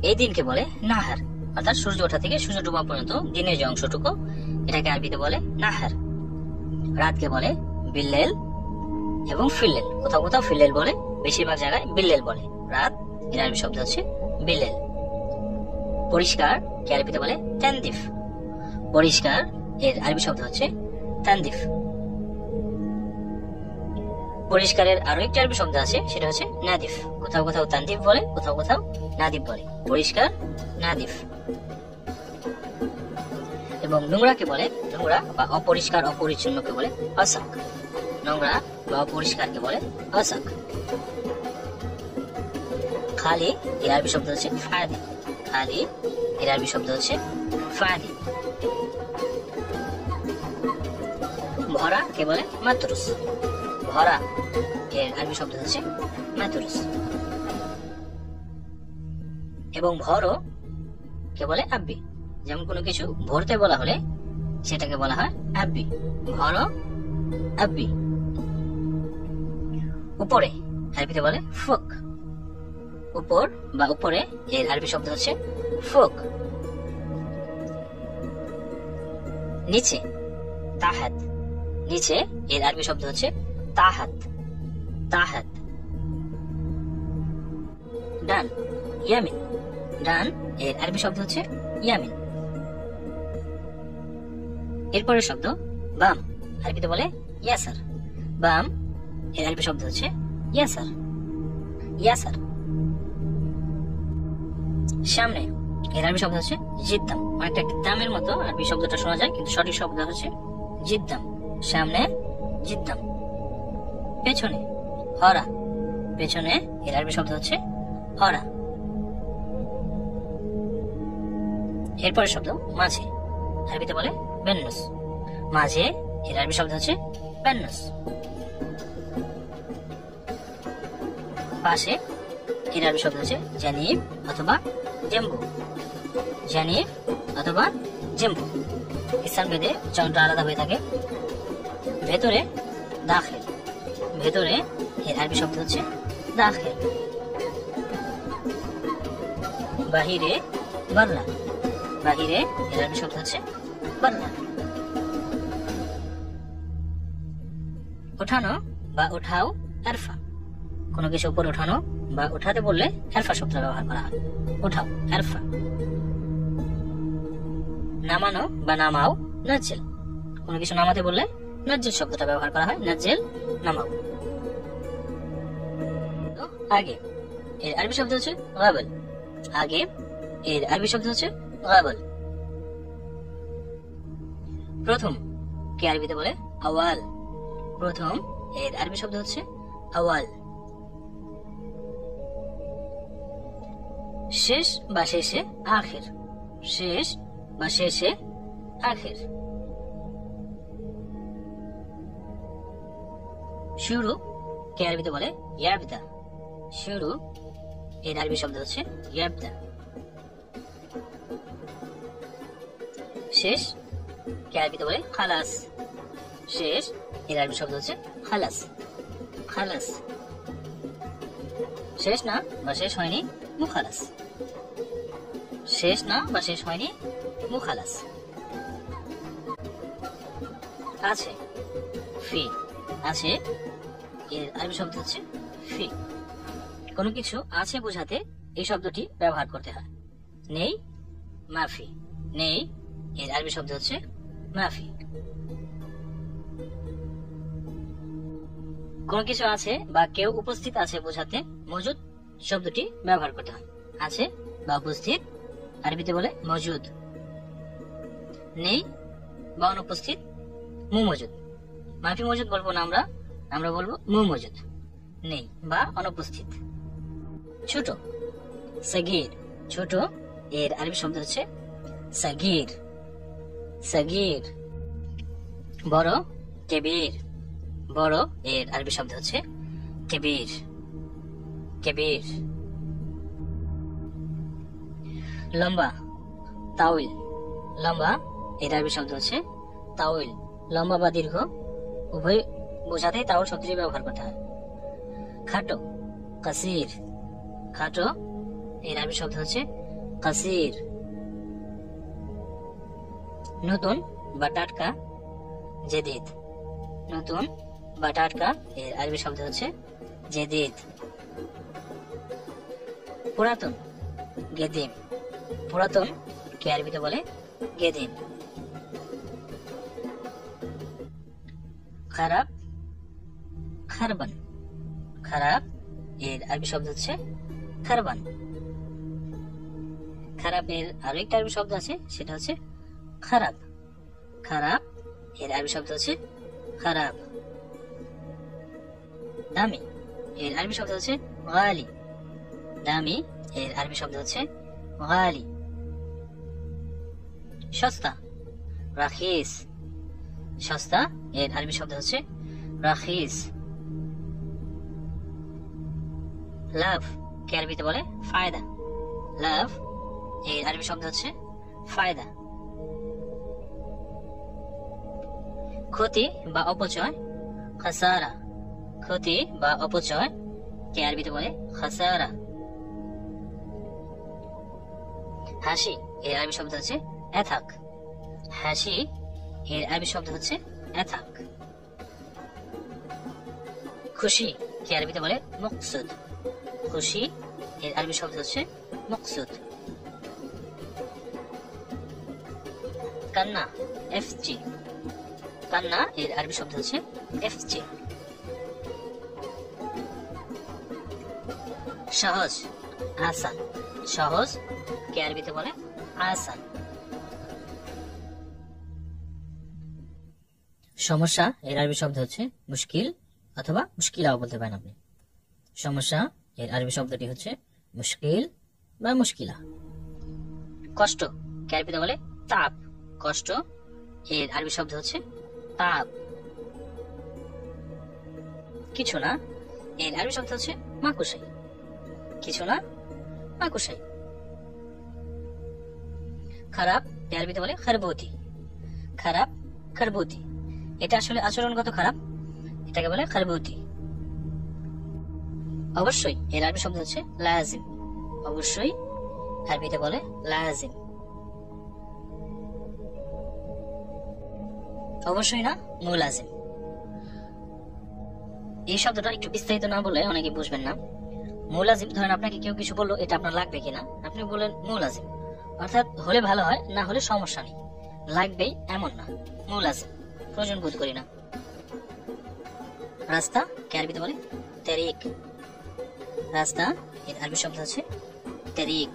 এই দিনকে বলে নাহার, অর্থাৎ সূর্য ওঠা থেকে সূর্য ডোবা পর্যন্ত দিনের যে অংশটুকু, এটাকে আরবিতে বলে নাহার। রাতকে বলে বিল্লেল এবং ফিল্লেল, কোথাও কোথাও ফিল্লেল বলে, বেশিরভাগ জায়গায় বিল্লেল বলে। রাত এর আরবি শব্দ হচ্ছে বিল্লেল। পরিষ্কার কে আরবিতে বলে তানদিফ, পরিষ্কার এর আরবি শব্দ হচ্ছে তানদিফ। পরিষ্কারের আরো একটি আরবি শব্দ আছে, সেটা হচ্ছে নাদিফ, কোথাও কোথাও তানদিফ বলে, কোথাও কোথাও নাদিফ বলে। পরিষ্কার, নাদিফ। এবং নোংরাকে বলে, নোংরা বা অপরিষ্কার অপরিচ্ছন্নকে বলে আসাক, নোংরা বা অপরিষ্কারকে বলে আসাক। খালি এর আরবি শব্দ হচ্ছে ফাদি, খালি এর আরবি শব্দ হচ্ছে ফাদি। ভরা কে বলে মাতরুস, ভরা এর আরবি শব্দ হচ্ছে মাতরুস। এবং ভরো কে বলে আব্বি, যেমন কোনো কিছু ভরতে বলা হলে সেটাকে বলা হয় আব্বি, ভরো আব্বি। উপরে আরবিতে বলে ফুক, উপর বা উপরে এর আরবি শব্দ হচ্ছে ফুক। নিচে তাহাত, নিচে এর আরবি শব্দ হচ্ছে তাহাত, তাহাত। ডান ইয়ামিন, ডান এর আরবি শব্দ হচ্ছে ইয়ামিন। এরপরের শব্দ বাম, আরবিতে বলে ইয়াসার, বাম এর আরবি শব্দ হচ্ছে ইয়াসার, ইয়াসার। সামনে এর আরবি শব্দ হচ্ছে জিদ্দাম, অনেকটা দামের মতো আরবি শব্দটা শোনা যায়, কিন্তু সঠিক শব্দ হচ্ছে জিদ্দাম, সামনে জিদ্দাম। পেছনে হরা, পেছনে এর আরবি শব্দ হচ্ছে হরা। এরপরের শব্দ মাঝে, আরবিতে বলে বেন্নুস, মাঝে এর আরবি শব্দ হচ্ছে বেন্নুস। পাশে এর আরবি শব্দ হচ্ছে জানিব অথবা জেম্বু, জানিব অথবা জেম্বু। স্থান ভেদে উচ্চারণটা আলাদা হয়ে থাকে। ভেতরে দাখিল, ভেতরে এর আরবি শব্দ হচ্ছে দাখিল। বাহিরে বাররা, বাহিরে এর আরবি শব্দ হচ্ছে বাররা। ওঠানো বা ওঠাও আরফা, কোনো কিছু উপর ওঠানো বা ওঠাতে বললে আরফা শব্দ ব্যবহার করা হয়, ওঠাও আরফা। নামানো বা নামাও নাজ্জেল, কোনো কিছু নামাতে বললে নাজ্জেল শব্দটা ব্যবহার করা হয়, নাজ্জেল নামাও। আগে এর আরবি শব্দ হচ্ছে গাবল, আগে এর আরবি শব্দ হচ্ছে গাবল। প্রথম কে আরবিতে বলে আওয়াল, প্রথম এর আরবি শব্দ হচ্ছে আওয়াল। শেষ বা শেষে আখির, শেষ বা শেষে আখির। শুরু কে আরবিতে বলে ইয়াবদা, শুরু এর আরবি শব্দ হচ্ছে ইয়াবদা। শেষ কে আরবিতে বলে খালাস, শেষ এর আরবি শব্দ হচ্ছে খালাস, খালাস। শেষ না বা শেষ হয়নি মুখালাস, শেষ না বা শেষ হয়নি মুখালাস। আছে ফি, আছে এর আরবি শব্দ হচ্ছে ফি, কোনো কিছু আছে বোঝাতে এই শব্দটি ব্যবহার করতে হয়। নেই মাফি, নেই এর আরবি শব্দ হচ্ছে মাফি। কোনো কিছু আছে বা কেউ উপস্থিত আছে বোঝাতে মজুদ শব্দটি ব্যবহার করতে হয়। আছে বা উপস্থিত আরবিতে বলে মজুদ, নেই বা অনুপস্থিত মু মজুদ। মাফি মজুদ বলবো না আমরা, আমরা বলবো মু মজুদ, নেই বা অনুপস্থিত। ছোট সগীর, ছোট এর আরবি শব্দ হচ্ছে সগীর, সগীর। বড় কেবির, বড় এর আরবি শব্দ হচ্ছে কেবির, কেবির। লম্বা তাউল, লম্বা এর আরবি শব্দ হচ্ছে তাউল। লম্বা বা দীর্ঘ উভয় বোঝাতে তাউল শব্দটি ব্যবহার করতে হয়। খাটো কাসির, খাটো এর আরবি শব্দ হচ্ছে কাসির। নতুন বা টাটকা জেদিদ, নতুন বা টাটকা এর আরবি শব্দ হচ্ছে জেদিদ। পুরাতন গেদিম, পুরাতন কে আরবিতে বলে গেদিম। খারাপ খারবান, খারাপ এর আরবি শব্দ হচ্ছে খারবান। খারাপ এর আরো একটা আরবি শব্দ আছে, সেটা হচ্ছে খারাপ, খারাপ এর আরবি শব্দ হচ্ছে খারাপ। দামি এর আরবি শব্দ হচ্ছে গালি, দামি এর আরবি শব্দ হচ্ছে গালি। সস্তা রাখিস, সস্তা এর আরবি শব্দ হচ্ছে রাখিস। লাভ কে আরবিতে বলে ফায়দা, লাভ এর আরবি শব্দ হচ্ছে ফায়দা। ক্ষতি বা অপচয় খাসারা, ক্ষতি বা অপচয় কে আরবিতে বলে খাসারা। হাসি এর আরবি শব্দ হচ্ছে এথাক, হাসি এর আরবি শব্দ হচ্ছে এথাক। খুশি কে আরবিতে বলে মকসুদ, খুশি এর আরবি শব্দ হচ্ছে মকসুদ। কান্না এফজি, কান্না এর আরবি শব্দ হচ্ছে এফজি। সহজ আসান, সহজ কে আরবিতে বলে আসান। সমস্যা এর আরবি শব্দ হচ্ছে মুশকিল অথবা মুশকিলাও বলতে পারেন আপনি। সমস্যা এর আরবি শব্দটি হচ্ছে মুশকিল বা মুশকিলা। কষ্ট কে আরবিতে বলে তাপ, কষ্ট এর আরবি শব্দ হচ্ছে তাপ। কিছু না এর আরবি শব্দ হচ্ছে মাকুসাই, কিছু না মাকুসাই। খারাপ এর আরবিতে বলে খারবতি, খারাপ খারবতি। এটা আসলে আচরণগত খারাপ, এটাকে বলে খারবতি। অবশ্যই এর আরবি শব্দ হচ্ছে লাজিম, অবশ্যই আরবিতে বলে লাজিম। অবশ্যই না মুলাজিম। এই শব্দটা একটু বিস্তারিত না বলে অনেকে বুঝবেন না। মুলাজিম, ধরেন আপনাকে কেউ কিছু বললো, এটা আপনার লাগবে কিনা, আপনি বলেন মুলাজিম, অর্থাৎ হলে ভালো হয়, না হলে সমস্যা নেই, লাগবেই এমন না। মুলাজিম, প্রয়োজন বোধ করি না। রাস্তা কে আরবিতে বলে তারিক। রাস্তা এর আরবি শব্দ হচ্ছে তারিক।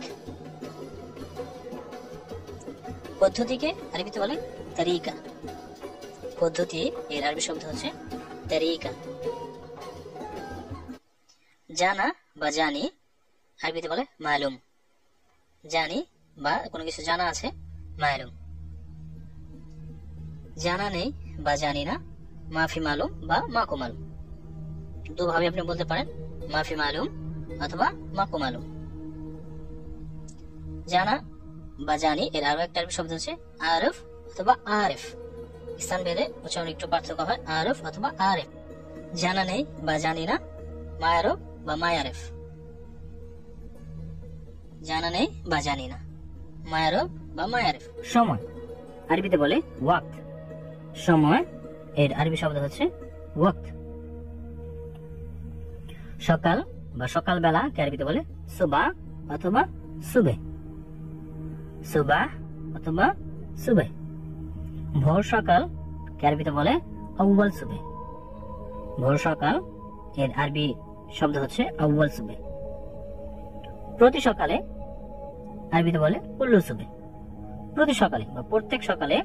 পদ্ধতিকে আরবিতে বলে তারিকা। পদ্ধতি এর আরবি শব্দ হচ্ছে তারিকা। জানা বা জানি আরবিতে বলে মালুম। জানি বা কোনো কিছু জানা আছে, মালুম। জানা নেই বা জানি না, মাফি মালুম বা মাকু মালুম। দুভাবে আপনি বলতে পারেন, মাফি মালুম অথবা মাকু মালুম। জানা বা জানি এর আরো একটা আরবি শব্দ হচ্ছে আরফ অথবা আরেফ। স্থান ভেদে উচ্চারণ একটু পার্থক্য হয়, আরফ অথবা আরেফ। জানা নেই বা জানি না, মায়ারফ বা মায়ারেফ। জানা নেই বা জানি না, মায়ারফ বা মায়ারেফ। সময় আরবিতে বলে ওয়াক্ত। সময় এর আরবি শব্দ হচ্ছে ওয়াক্ত। সকাল বা সকালবেলা কে আরবিতে বলে সুবাহ অথবা সুবে। সুবাহ অথবা সুবে। ভোর সকাল কে আরবিতে বলে আউয়াল সুবে। ভোর সকাল এর আরবি শব্দ হচ্ছে আউয়াল সুবে। প্রতি সকালে আরবিতে বলে কুল্লু সুবে। প্রতি সকালে বা প্রত্যেক সকালে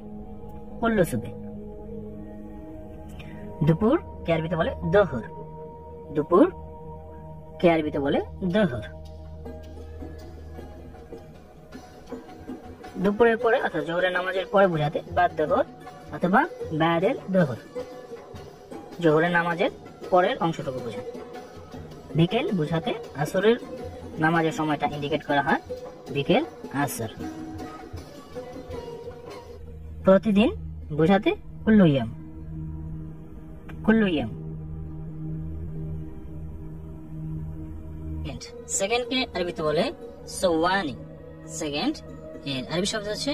কুল্লু সুবে। দুপুর কে আরবিতে বলে দোহর। দুপুর কে আরবিতে বলে দোহর। দুপুরের পরে অথবা জোহরের নামাজের পরে বোঝাতে বাদ দোহর অথবা বাদের দোহর। জোহরের নামাজের পরের অংশটুকু বোঝায়। বিকেল বোঝাতে আসরের নামাজের সময়টা ইন্ডিকেট করা হয়, বিকেল আসর। প্রতিদিন বোঝাতে কুল্লু ইয়াম। কুল্লু ইয়াম। সেকেন্ড কে আরবিতে বলে সওয়ানি। সেকেন্ড এর আরবি শব্দ হচ্ছে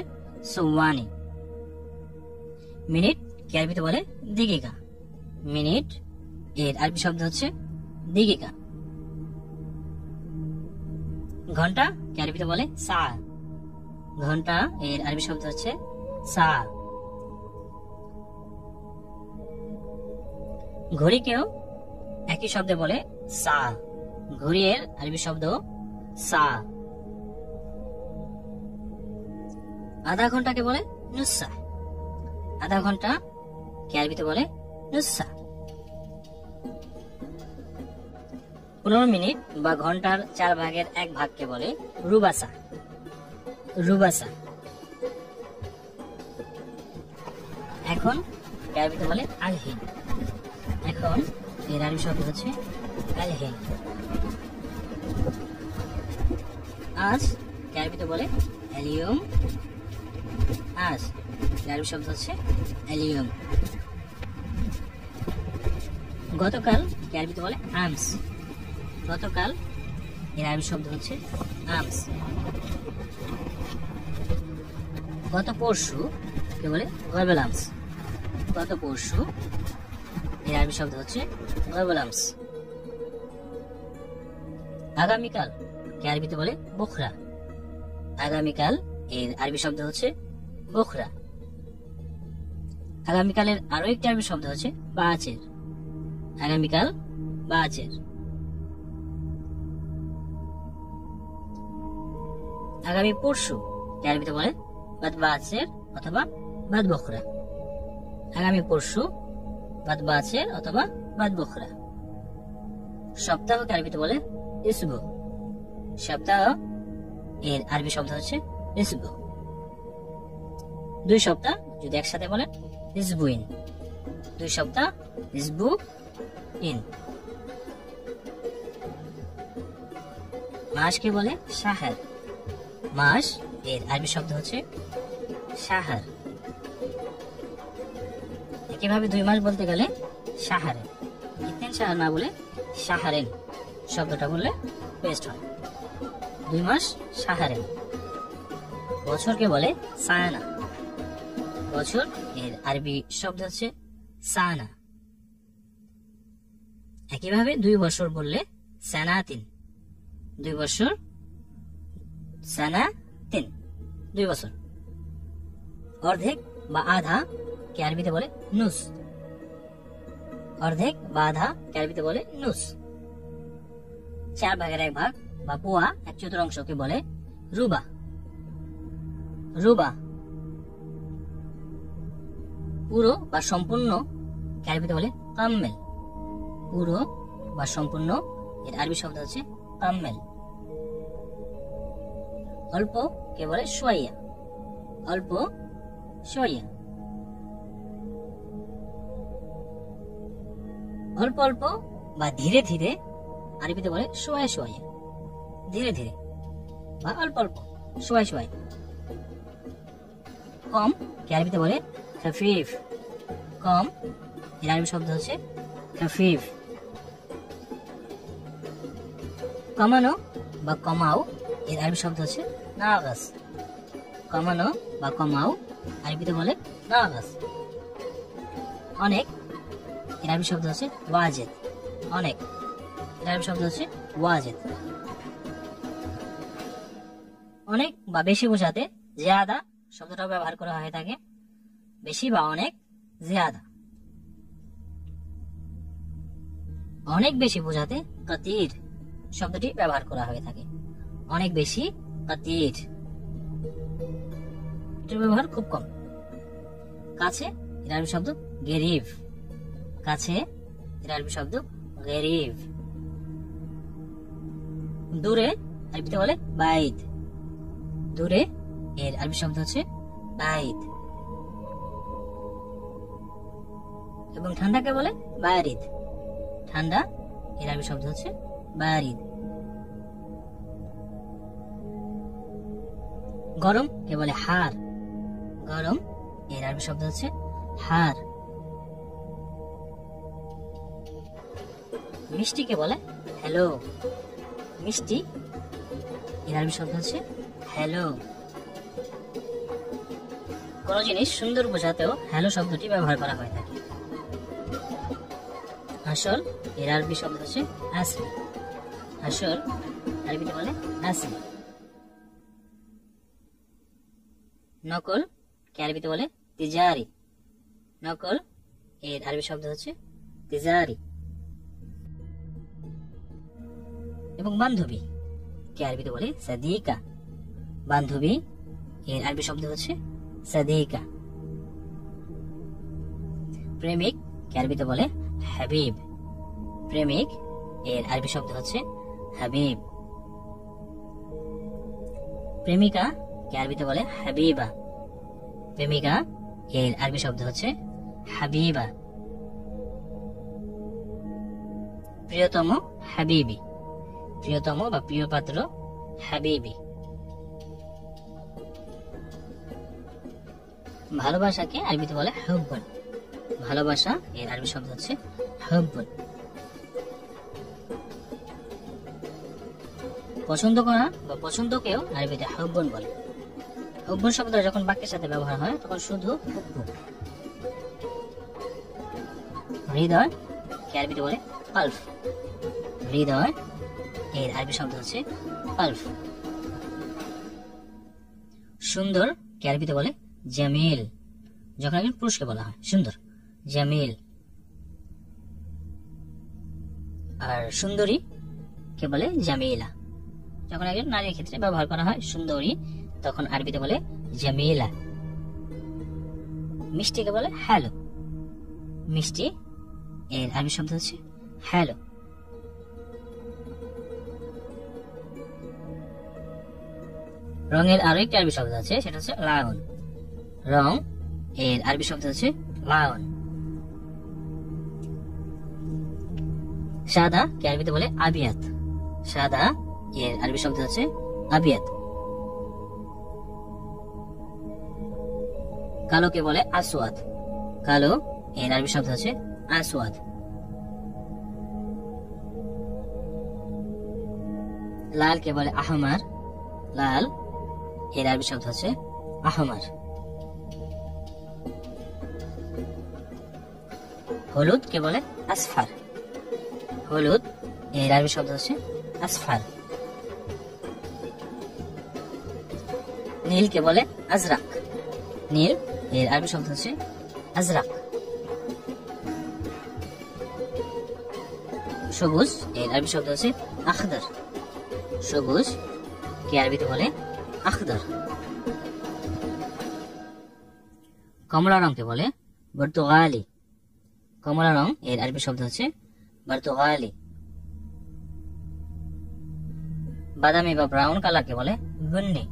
সওয়ানি। মিনিট কে আরবিতে বলে দিগিকা। মিনিট এর আরবি শব্দ হচ্ছে দিগিকা। ঘন্টা কে আরবিতে বলে সা। ঘন্টা এর আরবি শব্দ হচ্ছে সা। ঘড়িকেও একই শব্দে বলে সা। ঘড়ি এর আরবি শব্দ সা। আধা ঘন্টাকে বলে নুসা। আধা ঘন্টা কে আরবিতে বলে নুসা। 15 মিনিট বা ঘন্টার 4 ভাগের 1 ভাগকে বলে রুবাসা। রুবাসা। এখন কে আরবিতে বলে আলহিন। এখন এর আরবি শব্দ হচ্ছে আলহিন। আজ কে আরবিতে বলে এলিয়ম। আজ এর আরবি শব্দ হচ্ছে এলিয়ম। গতকাল কে আরবিতে বলে আমস। গতকাল এর আরবি শব্দ হচ্ছে আমস। গত পরশু কে বলে গয়বেল আমস। গত পরশু এর আরবি শব্দ হচ্ছে গয়বেল আমস। আগামীকাল কে আরবিতে বলে বখরা। আগামীকাল এর আরবি শব্দ হচ্ছে বখরা। আগামীকালের আরো একটি আরবি শব্দ হচ্ছে বাচের। আগামীকাল বাচের। আগামী পরশু কে আরবিতে বলে বাদ বাচের অথবা বাদ বখরা। আগামী পরশু বাদ বাচের অথবা বাদ বখরা। সপ্তাহ কে আরবিতে বলে ইসবু। সপ্তাহ এর আরবি শব্দ হচ্ছে ইসবু। 2 সপ্তাহ যদি একসাথে বলেন ইসবুইন। 2 সপ্তাহ ইসবু ইন। মাসকে বলে শাহর। মাস এর আরবি শব্দ হচ্ছে শাহর। একইভাবে 2 মাস বলতে গেলে শাহরেন। ইতনেন শাহর না বলে শাহরেন শব্দটা বললে বেস্ট হয়। 2 মাস শাহরেন। বছরকে বলে সানা। বছর এর আরবি শব্দ হচ্ছে সানা। একইভাবে 2 বছর বললে সানাতিন। 2 বছর সানাতিন, 2 বছর। অর্ধেক বা আধা কে আরবিতে বলে নুস। অর্ধেক বা আধা কে আরবিতে বলে নুস। 4 ভাগের 1 ভাগ বা পোয়া 1/4কে বলে রুবা। রুবা। পুরো বা সম্পূর্ণ কে আরবিতে বলে কাম্মেল। পুরো বা সম্পূর্ণ এর আরবি শব্দ হচ্ছে কাম্মেল। অল্প কে বলে শোয়াইয়া। অল্প শোয়াইয়া। অল্প অল্প বা ধীরে ধীরে আরবিতে বলে শোয়া শোয়াইয়া। ধীরে ধীরে বা অল্প অল্প, শোয়া শোয়াই। কম কে আরবিতে বলে খাফিফ। কম এর আরবি শব্দ হচ্ছে খাফিফ। কমানো বা কমাও এর আরবি শব্দ হচ্ছে নাগাস। কমানো বা কমাও আরবিতে বলে নাগাস। অনেক এর আরবি শব্দ হচ্ছে ওয়াজিদ। অনেক এর আরবি শব্দ হচ্ছে ওয়াজিদ। অনেক বা বেশি বোঝাতে জিয়াদা শব্দটাও ব্যবহার করা হয়ে থাকে। বেশি বা অনেক, জিয়াদা। অনেক বেশি বোঝাতে কাতির শব্দটি ব্যবহার করা হয়ে থাকে। অনেক বেশি, কাতির। এটার ব্যবহার খুব কম। কাছে এর আরবি শব্দ গেরিব। কাছে এর আরবি শব্দ গেরিব। দূরে আরবিতে বলে বাইদ। দূরে এর আরবি শব্দ হচ্ছে বাইদ। এবং ঠান্ডাকে বলে বারিদ। ঠান্ডা এর আরবি শব্দ হচ্ছে বারিদ। গরম কে বলে হার। গরম এর আরবি শব্দ হচ্ছে হার। মিষ্টিকে বলে হ্যালো। মিষ্টি এর আরবি শব্দ হচ্ছে হ্যালো। কোন জিনিস সুন্দর বোঝাতেও হ্যালো শব্দটি ব্যবহার করা হয়ে থাকে। আসল এর আরবি শব্দ হচ্ছে আসল। আসল আরবিতে বলে আসল। নকল কে আরবিতে বলে তিজারি। নকল এর আরবি শব্দ হচ্ছে তিজারি। এবং বান্ধবী কে আরবিতে বলে সাদিকা। বান্ধবী এর আরবি শব্দ হচ্ছে সাদিকা। প্রেমিক কে আরবিতে বলে হাবিব। প্রেমিক এর আরবি শব্দ হচ্ছে হাবিব। প্রেমিকা কে আরবিতে বলে হাবিবা। প্রেমিকা এর আরবি শব্দ হচ্ছে হাবিবা। প্রিয়তম হাবিবি। প্রিয়তম বা প্রিয় পাত্র হাবিবি। ভালোবাসাকে আরবিতে বলে হুব্বুন। ভালোবাসা এর আরবি শব্দ হচ্ছে হুব্বুন। পছন্দ করা বা পছন্দকেও আরবিতে হুব্বুন বলে। হুব্বুন শব্দটা যখন বাক্যের সাথে ব্যবহার হয় তখন শুধু হুব্বুন। হৃদয় কে আরবিতে বলে কলফ। হৃদয় এর আরবি শব্দ হচ্ছে কলফ। সুন্দর কে আরবিতে বলে জামিল। যখন একজন পুরুষকে বলা হয় সুন্দর, জামিল। আর সুন্দরী কে বলে জামিলা। যখন একজন নারীর ক্ষেত্রে ব্যবহার করা হয় সুন্দরী, তখন আরবিতে বলে জামিলা। মিষ্টিকে বলে হ্যালো। মিষ্টি এর আরবি শব্দ হচ্ছে হ্যালো। রঙের আরো একটি আরবি শব্দ আছে, সেটা হচ্ছে লাউন। রং এর আরবি শব্দ হচ্ছে লাউন। সাদা কে আরবিতে বলে আবিয়াত। সাদা এর আরবি শব্দ হচ্ছে আবিয়াত। কালো কে বলে আসওয়াদ। কালো এর আরবি শব্দ হচ্ছে আসওয়াদ। লাল কে বলে আহমার। লাল এর আরবি শব্দ হচ্ছে আহমার। হলুদ কে বলে আসফার। হলুদ এর আরবি শব্দ হচ্ছে আসফার। নীল কে বলে আজরাক। নীল এর আরবি শব্দ হচ্ছে আজরাক। সবুজ এর আরবি শব্দ হচ্ছে আখদার। সবুজ কে আরবিতে বলে আখদার। কমলা রংকে বলে বর্তুগালি। কমলা রং এর আরবি শব্দ হচ্ছে বর্তুগালি। বাদামি বা ব্রাউন কালারকে বলে বুন্নি।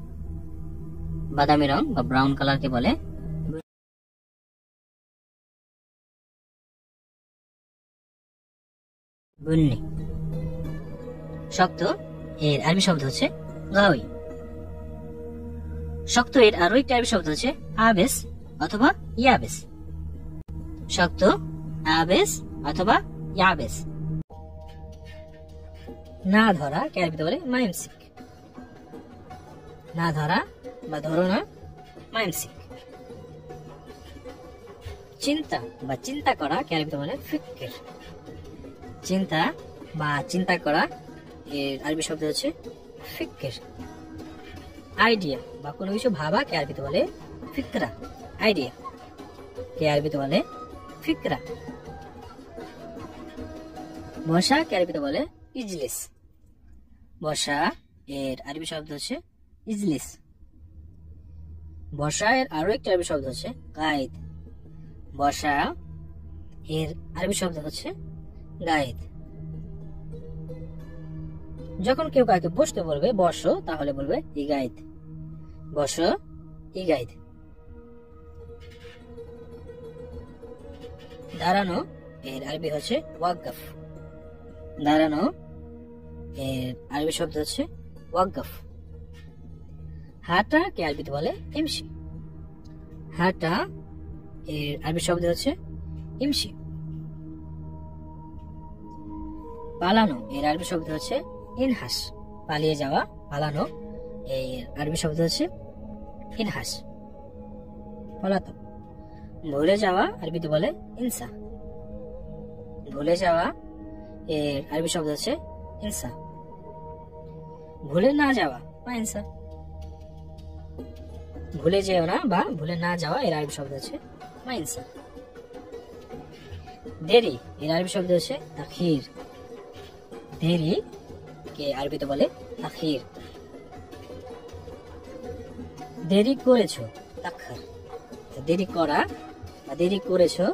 বাদামি রং বা ব্রাউন কালারকে বলে বুন্নি। শক্ত এর আরবি শব্দ হচ্ছে গাওয়ি। শক্ত এর আরো একটি আরবি শব্দ হচ্ছে আবেস অথবা ইয়াবেস। শক্ত, আবেস অথবা ইয়াবেস। না ধরা কে আরবিতে বলে মাইমসিক। না ধরা বা ধরো না, মাইমসিক। চিন্তা বা চিন্তা করা কে আরবিতে বলে ফিক্র। চিন্তা বা চিন্তা করা এর আরবি শব্দ হচ্ছে ফিক্র। আইডিয়া বা কোনো কিছু ভাবা কে আরবিতে বলে ফিকরা। আইডিয়া কে আরবিতে বলে ফিকরা। বসা কে আরবিতে বলে ইজলিস। বসা এর আরবি শব্দ হচ্ছে ইজলিস। বসা এর আরো একটি আরবি শব্দ হচ্ছে গাইদ। বসা এর আরবি শব্দ হচ্ছে গাইদ। যখন কেউ কাউকে বসতে বলবে বসো, তাহলে বলবে ইগাইদ। বসো, ইগাইদ। দাঁড়ানো এর আরবি হচ্ছে ওয়াকফ। দাঁড়ানো এর আরবি শব্দ হচ্ছে ওয়াকফ। হাঁটা কে আরবিতে বলে ইমশি। হাঁটা এর আরবি শব্দ হচ্ছে ইমশি। পালানো এর আরবি শব্দ হচ্ছে ইনহাস। পালিয়ে যাওয়া, পালানো এর আরবি শব্দ হচ্ছে ইনহাস, পলাতক। ভুলে যাওয়া আরবিতে বলে ইনসা। ভুলে যাওয়া এর আরবি শব্দ হচ্ছে ইনসা। ভুলে না যাওয়া বা ইনসা। ভুলে যেও না বা ভুলে না যাওয়া এর আরবি শব্দ হচ্ছে মাইনসা। দেরি এর আরবি শব্দ হচ্ছে তাখির। দেরি কে আরবিতে বলে তাখির। দেরি করেছো তাখার। দেরি করা বা দেরি করেছো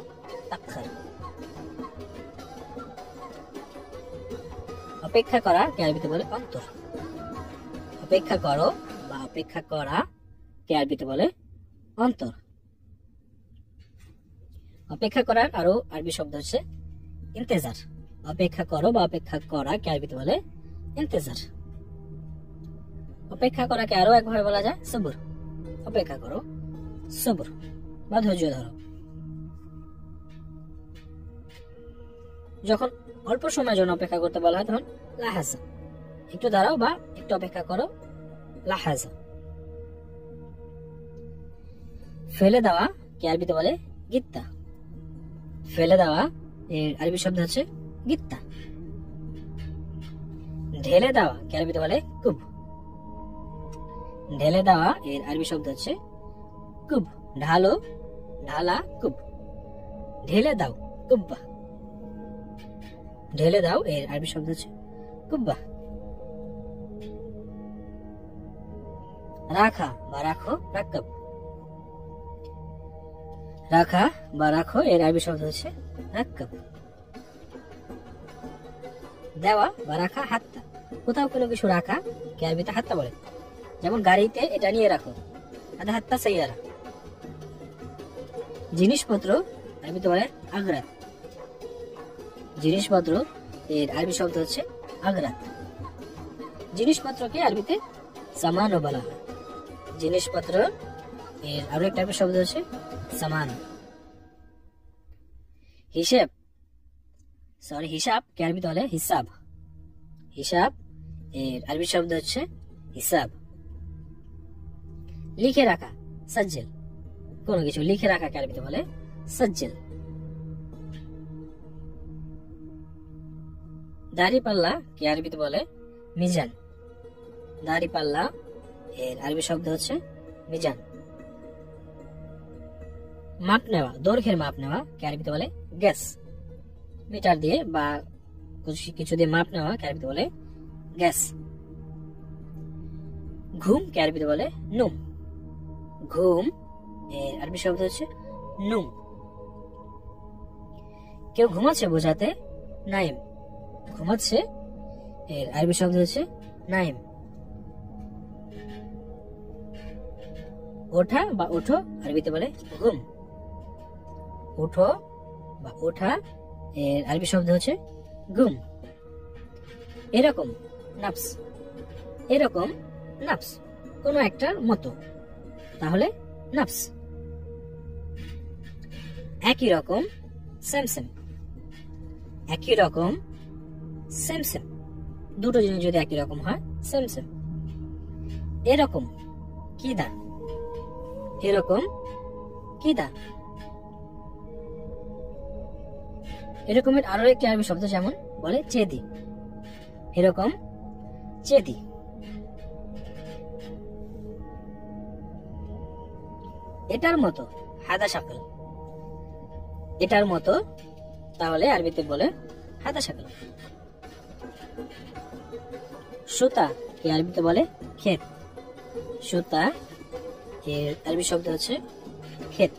তাখার। অপেক্ষা করা কে আরবিতে বলে অন্তর। অপেক্ষা করো বা অপেক্ষা করা কে আরবিতে বলে অন্তর। অপেক্ষা করার আরো আরবি শব্দ হচ্ছে ইন্তেজার। অপেক্ষা করো বা অপেক্ষা করা কে আরবিতে বলে ইন্তেজার। অপেক্ষা করাকে আরো একভাবে বলা যায় সবর। অপেক্ষা করো, সবর বা ধৈর্য ধরো। যখন অল্প সময়ের জন্য অপেক্ষা করতে বলা হয় তখন লাহাজা। একটু দাঁড়াও বা একটু অপেক্ষা করো, লাহাজা। ফেলে দেওয়া কে আরবিতে বলে গিত্তা। ফেলে দেওয়া এর আরবি শব্দ হচ্ছে গিত্তা। ঢেলে দেওয়া কে আরবিতে বলে কুব। ঢেলে দেওয়া এর আরবি শব্দ হচ্ছে কুব। ঢালো, ঢালা, কুব। ঢেলে দাও, কুব্বা। ঢেলে দাও এর আরবি শব্দ হচ্ছে কুব্বা। রাখা বা রাখো, রাক্কাব। রাখা বা রাখো এর আরবি শব্দ হচ্ছে রাক্কাব। দেওয়া বা রাখা হাত্তা। কোথাও কোনো কিছু রাখা কে আরবিতে হাত্তা বলে। যেমন গাড়িতে এটা নিয়ে রাখো, আদা হাত্তা সাইয়ারা। জিনিসপত্র আরবিতে বলে আগরাত। জিনিসপত্র এর আরবি শব্দ হচ্ছে আগরাত। জিনিসপত্রকে আরবিতে সামানও বলা হয়। জিনিসপত্র এর আরো একটা আরবি শব্দ হচ্ছে সামান। হিসাব হিসাব কে আরবিতে বলে হিসাব। হিসাব এর আরবি শব্দ হচ্ছে হিসাব। লিখে রাখা, সাজ্জেল। কোনো কিছু লিখে রাখাকে আরবিতে বলে সাজ্জেল। দাড়ি পাল্লা কে আরবিতে বলে মিজান। দাড়ি পাল্লা এর আরবি শব্দ হচ্ছে মিজান। মাপ নেওয়া, দৈর্ঘ্যের মাপ নেওয়া কে আরবিতে বলে গ্যাস। মিটার দিয়ে বা কিছু দিয়ে মাপ নেওয়া কে আরবিতে বলে গ্যাস। ঘুম কে আরবিতে বলে নুম। ঘুম এর আরবি শব্দ হচ্ছে নুম। কেউ ঘুমাচ্ছে বোঝাতে নাইম। ঘুমাচ্ছে এর আরবি শব্দ হচ্ছে নাইম। ওঠা বা ওঠো আরবিতে বলে ঘুম। ওঠো বা ওঠা এর আরবি শব্দ হচ্ছে ঘুম। এরকম নাফস। এরকম নাফস, কোনো একটার মতো, তাহলে নাফস। একই রকম সেম সেম। একই রকম সেম সেম, দুটো জিনিস যদি একই রকম হয় সেম সেম। এরকম কিদা। এরকম কিদা। এরকমের আরো একটি আরবি শব্দ যেমন বলে চেদি। এরকম চেদি। এটার মতো হাদা শাকল। এটার মতো তাহলে আরবিতে বলে হাদা শাকল। সুতা কে আরবিতে বলে ক্ষেত। সুতা এর আরবি শব্দ হচ্ছে ক্ষেত।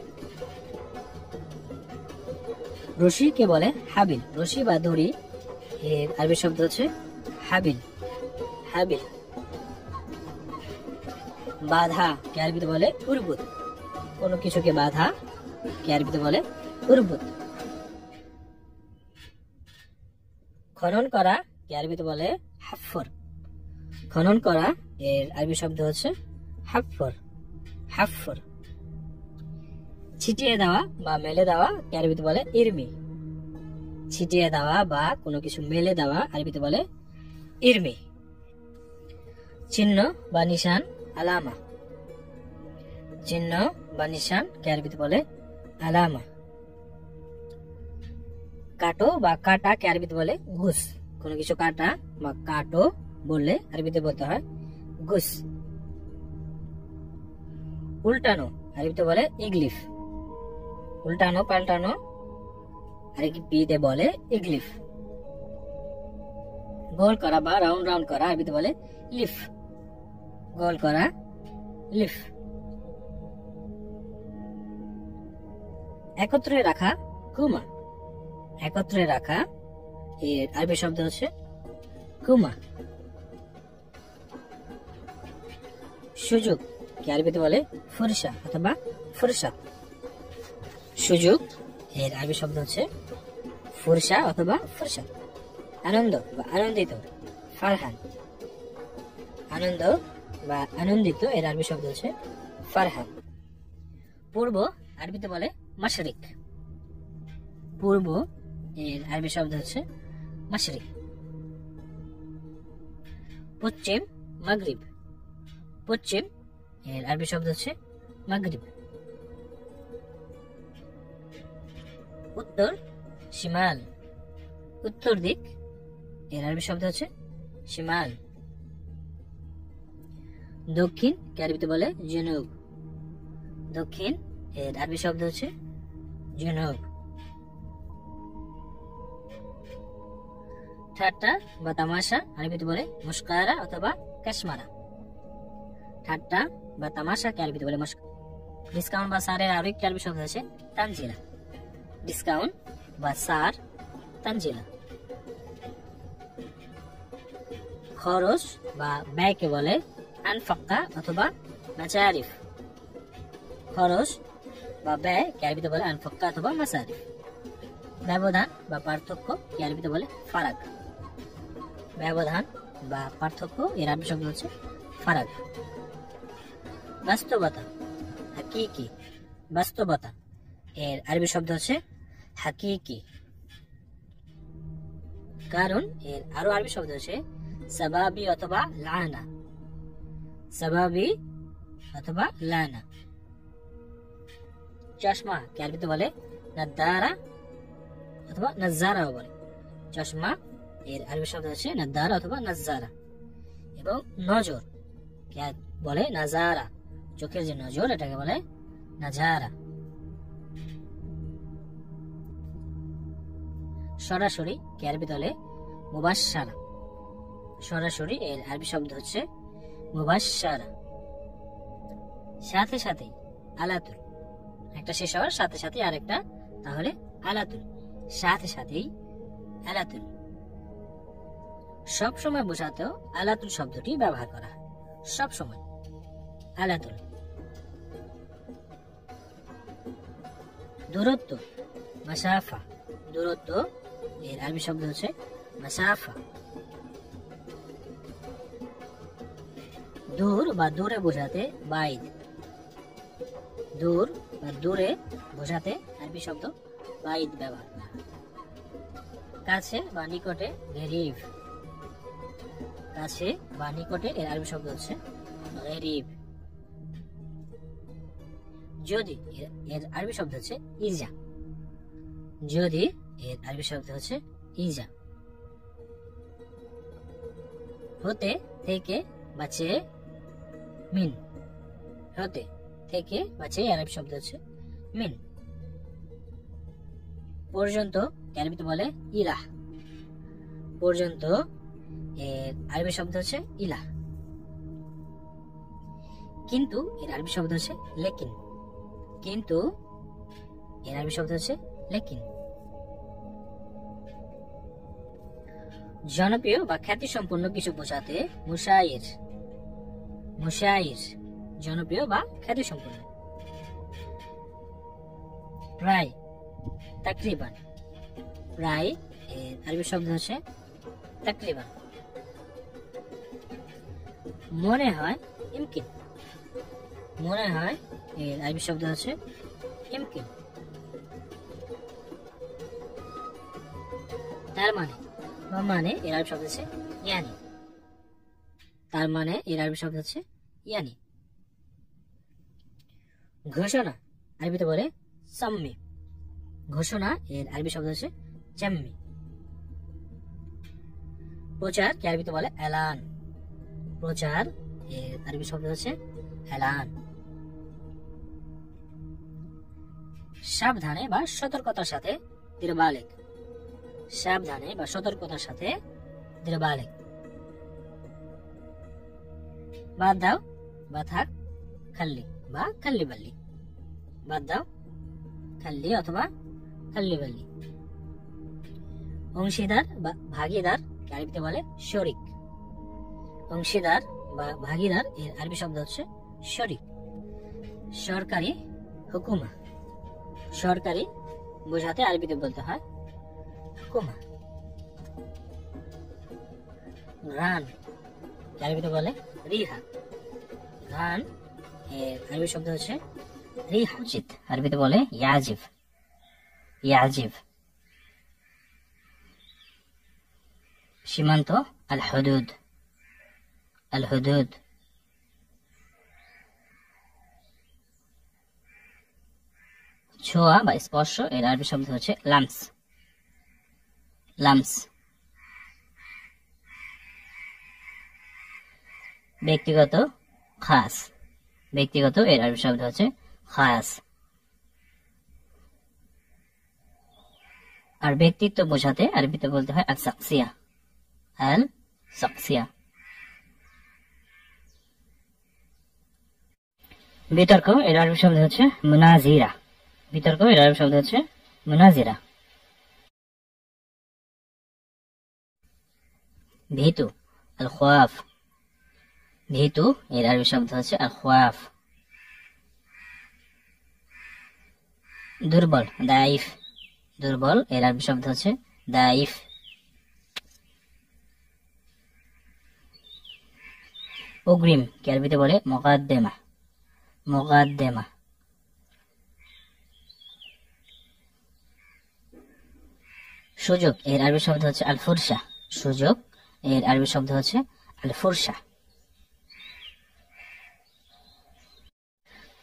রশি কে বলে হাবিল। রশি বা দড়ি এর আরবি শব্দ হচ্ছে হাবিল। হাবিল। বাধা কে আরবিতে বলে উরবুত। কোনো কিছুকে বাধা কে আরবিতে বলে উরবুত। খনন করা কে আরবিতে বলে হাফর। খনন করা এর আরবি শব্দ হচ্ছে হাফর। হাফর। ছিটিয়ে দেওয়া বা মেলে দেওয়া কে আরবিতে বলে ইরমি। ছিটিয়ে দেওয়া বা কোনো কিছু মেলে দেওয়া আরবিতে বলে ইরমি। চিহ্ন বা নিশান আলামা। চিহ্ন বা নিশান কে আরবিতে বলে আলামা। কাটো বা কাটা কে আরবিতে বলে ঘুষ। কোনো কিছু কাটা বা কাটো বললে আরবিতে বলতে হয় ঘুষ। উল্টানো আরবিতে বলে ইগলিফ। উল্টানো পাল্টানো আরবিতে বলে ইগলিফ। গোল করা বা রাউন্ড রাউন্ড করা আরবিতে বলে লিফ। গোল করা লিফ। একত্রে রাখা কুমা। একত্রে রাখা এর আরবি শব্দ হচ্ছে কুমা। সুযোগ কে আরবিতে বলে ফুরসা অথবা ফুরসা। সুযোগ এর আরবি শব্দ হচ্ছে ফুরসা অথবা ফুরসা। আনন্দ বা আনন্দিত ফারহান। আনন্দ বা আনন্দিত এর আরবি শব্দ হচ্ছে ফারহান। পূর্ব আরবিতে বলে মাশরিক। পূর্ব এর আরবি শব্দ হচ্ছে মাশরিক। পশ্চিম মাগরিব। পশ্চিম এর আরবি শব্দ হচ্ছে মাগরিব। উত্তর শিমাল। উত্তর দিক এর আরবি শব্দ হচ্ছে শিমাল। দক্ষিণ কে আরবিতে বলে জুনুব। দক্ষিণ এর আরবি শব্দ হচ্ছে জুনুব। ঠাট্টা বা তামাশা আরবিতে বলে মুস্কারা অথবা কাশমারা। ঠাট্টা বা তামাশা কে আরবিতে বলে মুস্কারা। ডিসকাউন্ট বা সারের আরো একটি আরবি শব্দ আছে তানজিলা। ডিসকাউন্ট বা সার তানজিলা। খরচ বা ব্যয়কে বলে আনফাক্কা অথবা মাসারিফ। খরচ বা ব্যয় কে আরবিতে বলে আনফাক্কা অথবা মাসারিফ। ব্যবধান বা পার্থক্য কে আরবিতে বলে ফারাক। ব্যবধান বা পার্থক্য এর আরবি শব্দ হচ্ছে ফারাক। বাস্তবতা হাকিকি। বাস্তবতা এর আরবি শব্দ হচ্ছে হাকিকি। কারণ এর আরো আরবি শব্দ হচ্ছে সাবাবি অথবা লানা। সাবাবি অথবা লানা। চশমা কে আরবিতে বলে নাদ্দারা অথবা নাজ্জারাও বলে। চশমা এর আরবি শব্দ হচ্ছে নাদ্দারা অথবা নাজ্জারা। এবং নজর কে বলে নাজারা, চোখের যে নজর এটাকে বলে নাজারা। সরাসরি কে আরবিতে বলে মুবাশশারা। সরাসরি এর আরবি শব্দ হচ্ছে মুবাশশারা। সাথে সাথে আলাতুল, একটা শেষ হওয়ার সাথে সাথে আরেকটা, তাহলে আলাতুল। সাথে সাথেই আলাতুল। সব সময় বোঝাতেও আলাতুল শব্দটি ব্যবহার করা হয়, সব সময় আলাতুল। দূরত্ব মাসাফা। দূরত্ব এর আরবি শব্দ হচ্ছে মাসাফা। দূর বা দূরে বোঝাতে বাইদ। দূর বা দূরে বোঝাতে আরবি শব্দ বাইদ ব্যবহার করা হয়। কাছে বা নিকটে গরিব। কাছে বা নিকটে এর আরবি শব্দ হচ্ছে গরিব। যদি এর আরবি শব্দ হচ্ছে ইজা। যদি এর আরবি শব্দ হচ্ছে ইজা। হতে থেকে বা চেয়ে মিন। হতে থেকে বা চেয়ে আরবি শব্দ হচ্ছে মিন। পর্যন্ত আরবিতে বলে ইলাহ। পর্যন্ত এর আরবি শব্দ হচ্ছে ইলাহ। কিন্তু এর আরবি শব্দ হচ্ছে লেকিন। কিন্তু এর আরবি শব্দ হচ্ছে লেকিন। জনপ্রিয় বা খ্যাতি সম্পন্ন কিছু বোঝাতে মুশাইর। মুশাইর জনপ্রিয় বা খ্যাতি সম্পন্ন। প্রায় তাকরিবান। প্রায় এর আরবি শব্দ হচ্ছে তাকরিবান। মনে হয় ইমকিন। মনে হয় এর আরবি শব্দ হচ্ছে ইমকিন। তার মানে বা মানে এর আরবি শব্দ হচ্ছে ইয়ানি। তার মানে এর আরবি শব্দ হচ্ছে ইয়ানি। ঘোষণা আরবিতে বলে সাম্মি। ঘোষণা এর আরবি শব্দ হচ্ছে চাম্মি। প্রচার কে আরবিতে বলে এলান। প্রচার এর আরবি শব্দ হচ্ছে এলান। সাবধানে বা সতর্কতার সাথে দিরবালেক। সাবধানে বা সতর্কতার সাথে দিরবালেক। বাদ দাও বা থাক খাল্লি বা খাল্লি বাল্লি। বাদ দাও খাল্লি অথবা খাল্লি বাল্লি। অংশীদার বা ভাগীদার আরবিতে বলে শরিক। অংশীদার বা ভাগীদার এর আরবি শব্দ হচ্ছে শরিক। সরকারি হুকুমা। সরকারি বোঝাতে আরবিতে বলতে হয় হুকুমা। রান আরবিতে বলে রিহা। রান এর আরবি শব্দ হচ্ছে রিহা। উচিত আরবিতে বলে ইয়াজিব। ইয়াজিব। সীমান্ত আল হুদুদ। আল হুদুদ। ছোঁয়া বা স্পর্শ এর আরবি শব্দ হচ্ছে লামস। লামস। ব্যক্তিগত খাস। ব্যক্তিগত এর আরবি শব্দ হচ্ছে খাস। আর ব্যক্তিত্ব বোঝাতে আরবিতে বলতে হয় আল সাকসিয়া। আল সাকসিয়া। বিতর্ক এর আরবি শব্দ হচ্ছে মুনাজিরা। বিতর্ক এর আরবি শব্দ হচ্ছে মুনাজিরা। ভীতু আল খওয়াফ। ভীতু এর আরবি শব্দ হচ্ছে আল খওয়াফ। দুর্বল দাইফ। দুর্বল এর আরবি শব্দ হচ্ছে দাইফ। অগ্রিম কে আরবিতে বলে মুকাদ্দেমা। মুকাদ্দেমা। সুযোগ এর আরবি শব্দ হচ্ছে আল ফুরসা। সুযোগ এর আরবি শব্দ হচ্ছে আল ফুরসা।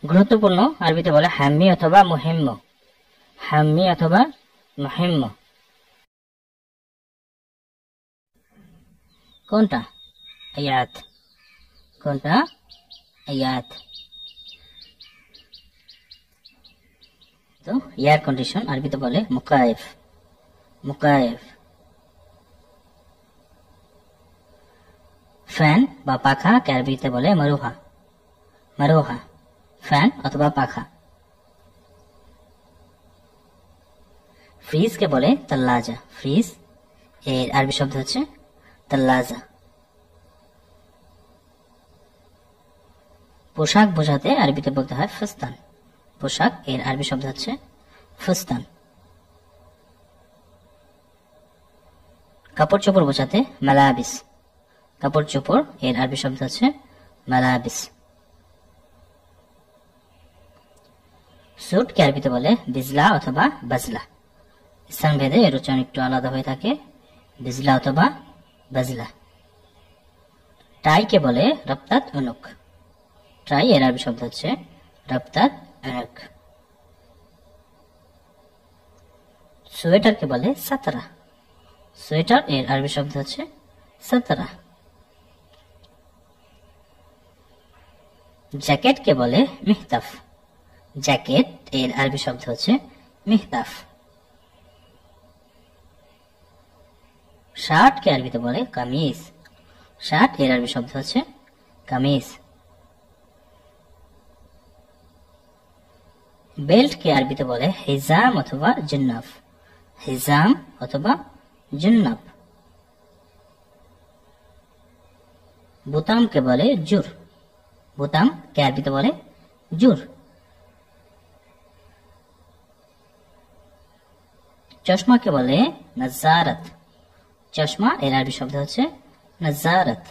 গুরুত্বপূর্ণ আরবিতে বলে হাম্মি অথবা মুহিম্ম, হাম্মি অথবা মুহিম্ম। কোনটা? আয়াত। কোনটা? আয়াত। তো এয়ার কন্ডিশন আরবিতে বলে মুকায়েফ, মুকায়েফ। ফ্যান বা পাখা কে আরবিতে বলে মারুহা, মারুহা। ফ্যান অথবা পাখা। ফ্রিজ কে বলে তাল্লাজা, ফ্রিজ এর আরবি শব্দ হচ্ছে তাল্লাজা। পোশাক বোঝাতে আরবিতে বলতে হয় ফুস্তান, পোশাক এর আরবি শব্দ হচ্ছে ফুস্তান। কাপড় চোপড় বোঝাতে মালাবিস, কাপড় চোপড় এর আরবি শব্দ হচ্ছে মালাবিস। স্যুট কে আরবিতে বলে বিজলা অথবা বাজলা, স্থান ভেদে এর উচ্চারণ একটু আলাদা হয়ে থাকে, বিজলা অথবা বাজলা। টাই কে বলে রপ্তাত উনুক, টাই এর আরবি শব্দ হচ্ছে রপ্তাত উনুক। সোয়েটার কে বলে সাতরা, সোয়েটার এর আরবি শব্দ হচ্ছে সাতরা। জ্যাকেট কে বলে মিহতাফ, জ্যাকেট এর আরবি শব্দ হচ্ছে মিহতাফ। শার্ট কে আরবিতে বলে কামিজ, শার্ট এর আরবি শব্দ হচ্ছে কামিজ। বেল্ট কে আরবিতে বলে হিজাম অথবা জুন্নাফ, হিজাম অথবা জুন্নাফ। বোতাম কে বলে জুর, বোতাম কে আরবিতে বলে জুর। চশমা কে বলে নজারত, চশমা এর আরবি শব্দ হচ্ছে নজারত।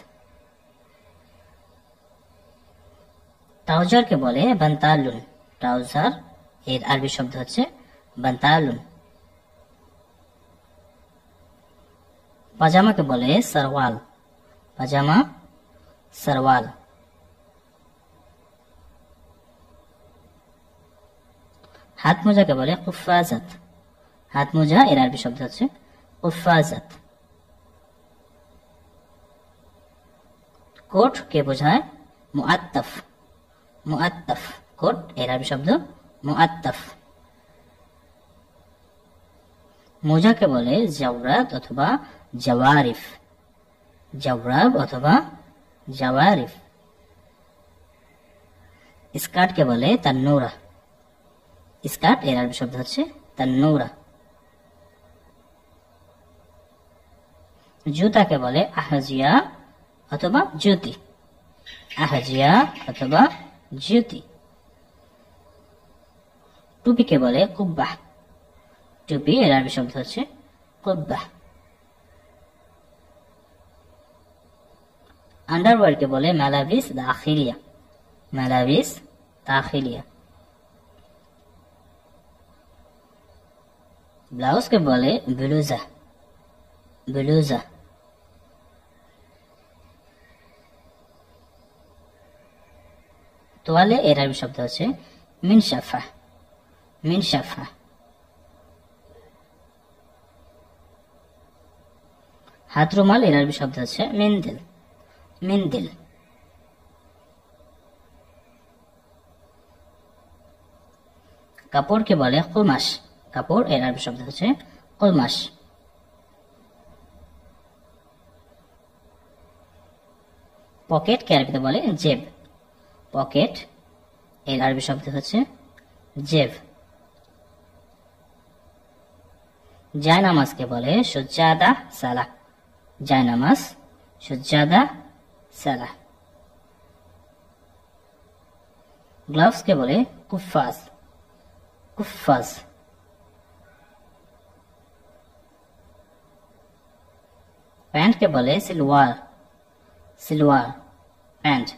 ট্রাউজার কে বলে বান্তালুন, ট্রাউজার এর আরবি শব্দ হচ্ছে বান্তালুন। পাজামা কে বলে সরওয়াল, পাজামা সরওয়াল। হাত মোজা কে বলে কুফাজাত, হাত মোজা এর আরবি শব্দ হচ্ছে কুফাজাত। কোট কে বোঝায় মুআত্তাফ, মুআত্তাফ, কোট এর আরবি শব্দ মুআত্তাফ। মোজা কে বলে জাওরাত অথবা জাওয়ারিফ, জাওরাব অথবা জাওয়ারিফ। স্কার্ট কে বলে তান্নুরা, স্কার্ট এর আরবি শব্দ হচ্ছে তান্নুরা। জুতা কে বলে আহজিয়া অথবা জ্যোতি, আহজিয়া অথবা জ্যোতি। টুপি কে বলে কুব্বাহ, টুপি এর আরবি শব্দ হচ্ছে কুব্বাহ। আন্ডারওয়্যার কে বলে মালাবিস দাখিলিয়া, মালাবিস দাখিলিয়া। ব্লাউজ কে বলে ব্লুজা, ব্লুজা। তোয়ালে এর আরবি শব্দ হচ্ছে মিনশাফা, মিনশাফা। হাত রুমাল এর আরবি শব্দ হচ্ছে মিন্দিল, মিন্দিল। কাপড় কে বলে কুমাশ, কাপড় এর আরবি শব্দ হচ্ছে কুমাশ। পকেট কে আরবিতে বলে জেব, পকেট এর আরবি শব্দ হচ্ছে জেব। জায়নামাজ কে বলে সুজ্জাদা সালাহ, জায়নামাজ সুজ্জাদা সালাহ। গ্লাভস কে বলে কুফাজ, কুফাজ। প্যান্ট কে বলে সিলওয়ার, সিলওয়ার প্যান্ট।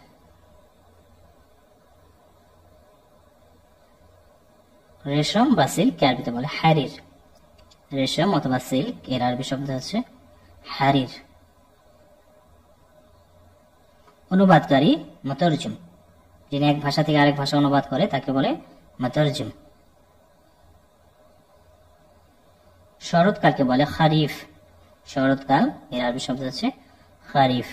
রেশম বা সিল্ক কে আরবিতে বলে হারির, রেশম অথবা সিল্ক এর আরবি শব্দ হচ্ছে হারির। অনুবাদকারী মুতারজম, যিনি এক ভাষা থেকে আরেক ভাষা অনুবাদ করে তাকে বলে মুতারজিম। শরৎকালকে বলে খারিফ। শরৎকাল এর আরবি শব্দ হচ্ছে খারিফ।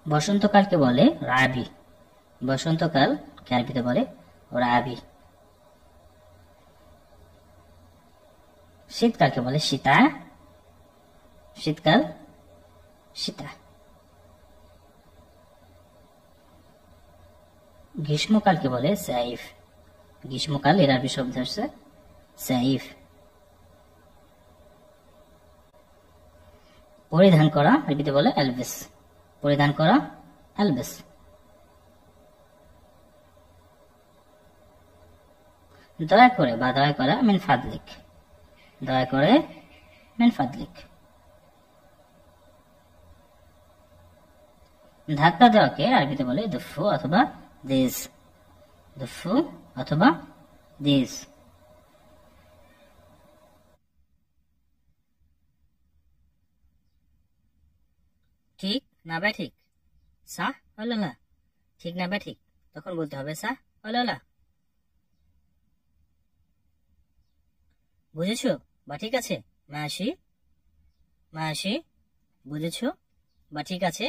বসন্তকালকে বলে রাবি। বসন্তকাল কে আরবিতে বলে রাবি। শীতকালকে বলে শীতা। শীতকাল শীতা। গ্রীষ্মকালকে বলে সাইফ। গ্রীষ্মকাল এর আরবি শব্দ হচ্ছে সাইফ। পরিধান করা আরবিতে বলে আলবিস। পরিধান করা আলবিস। দয়া করে বা দয়া করা মিন ফাদলিক। দয়া করে মিন ফাদলিক। ধাক্কা দেওয়াকে আরবিতে বলে দুফু অথবা দিস। দুফু অথবা দিস। ঠিক না বে ঠিক, সাহ ওয়ালা। ঠিক না বে ঠিক, তখন বলতে হবে সাহ ওয়ালা। বুঝেছো বা ঠিক আছে, মাসি মাসি। বুঝেছো বা ঠিক আছে,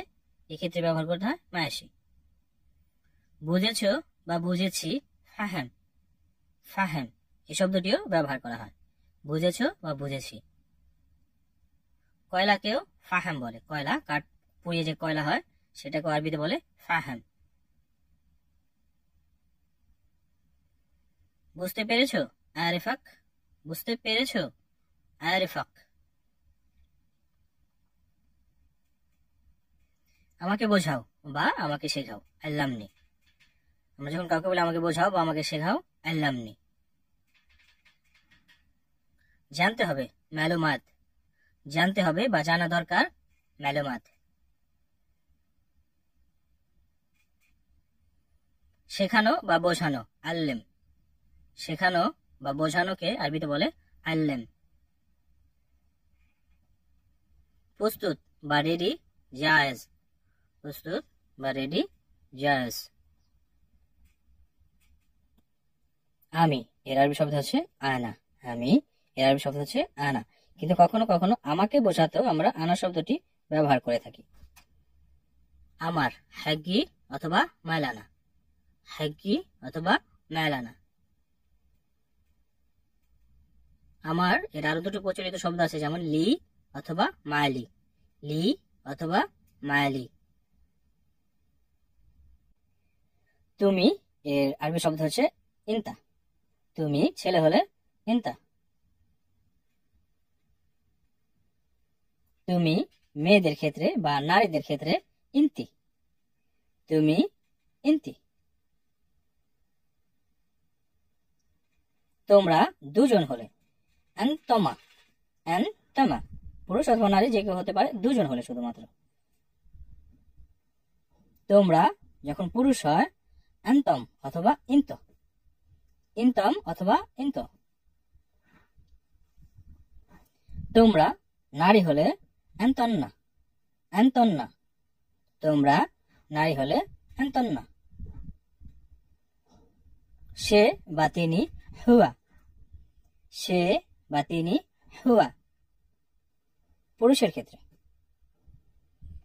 এক্ষেত্রে ব্যবহার করতে হয় মাসি। বুঝেছো বা বুঝেছি, ফাহেম ফাহেম এই শব্দটিও ব্যবহার করা হয়। বুঝেছো বা বুঝেছি। কয়লাকেও ফাহেম বলে। কয়লা, কাঠ পুড়িয়ে যে কয়লা হয় সেটাকে আরবিতে বলে ফাহেম। বুঝতে পেরেছো আরিফাক। বুঝতে পেরেছো আরিফাক। আমাকে বোঝাও বা আমাকে শেখাও, আল্লামনি। আমরা যখন কাউকে বলি আমাকে বোঝাও বা আমাকে শেখাও, আল্লামনি। জানতে হবে মালুমাত। জানতে হবে বা জানা দরকার, মালুমাত। শেখানো বা বোঝানো, আল্লেম। শেখানো বা বোঝানোকে আরবিতে বলে আল্লেম। প্রস্তুত বা রেডি, জায়েজ। প্রস্তুত বা রেডি, জায়েজ। আমি এর আরবি শব্দ হচ্ছে আনা। আমি এর আরবি শব্দ হচ্ছে আনা। কিন্তু কখনো কখনো আমাকে বোঝাতেও আমরা আনা শব্দটি ব্যবহার করে থাকি। আমার, হাগি অথবা মালানা। হাগি অথবা মালানা। আমার এর আরো দুটো প্রচলিত শব্দ আছে, যেমন লি অথবা মালি। লি অথবা মালি। তুমি এর আরবি শব্দ হচ্ছে ইনতা। তুমি ছেলে হলে ইনতা। তুমি মেয়েদের ক্ষেত্রে বা নারীদের ক্ষেত্রে ইনতি। তুমি ইনতি। তোমরা দুজন হলে আনতমা। আনতমা পুরুষ অথবা নারী যে কেউ হতে পারে, দুজন হলে শুধুমাত্র। তোমরা যখন পুরুষ হয় আনতম অথবা ইন্ত। ইনতম অথবা ইন্ত। তোমরা নারী হলে আন্তন্না। আন্তন্না। তোমরা নারী হলে আন্তন্না। সে বা তিনি হুয়া। সে বা তিনি হুয়া পুরুষের ক্ষেত্রে।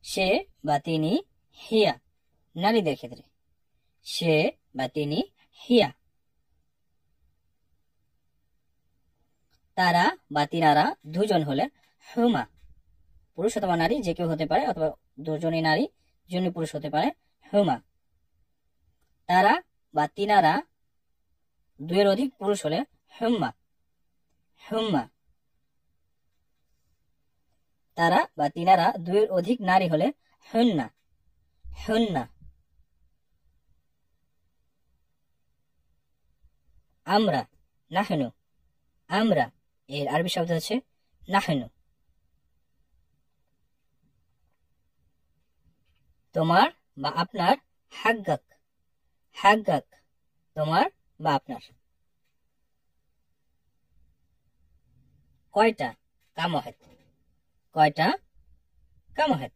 সে বা তিনি হিয়া নারীদের ক্ষেত্রে। সে বা তিনি হিয়া। তারা বা তিনারা দুজন হলে হুমা পুরুষ অথবা নারী যে কেউ হতে পারে, অথবা দুজনই নারী দুজনই পুরুষ হতে পারে, হুমা। তারা বা তিনারা দুয়ের অধিক পুরুষ হলে হুম্মা। হুম্মা। তারা বা তিনারা দুয়ের অধিক নারী হলে হুন্না। হুন্না। আমরা, নাহনু। আমরা এর আরবি শব্দ হচ্ছে নাহনু। তোমার বা আপনার, হাগ্গাক। হাগ্গাক তোমার বা আপনার। কয়টা, কামহেত। কয়টা, কামহেত।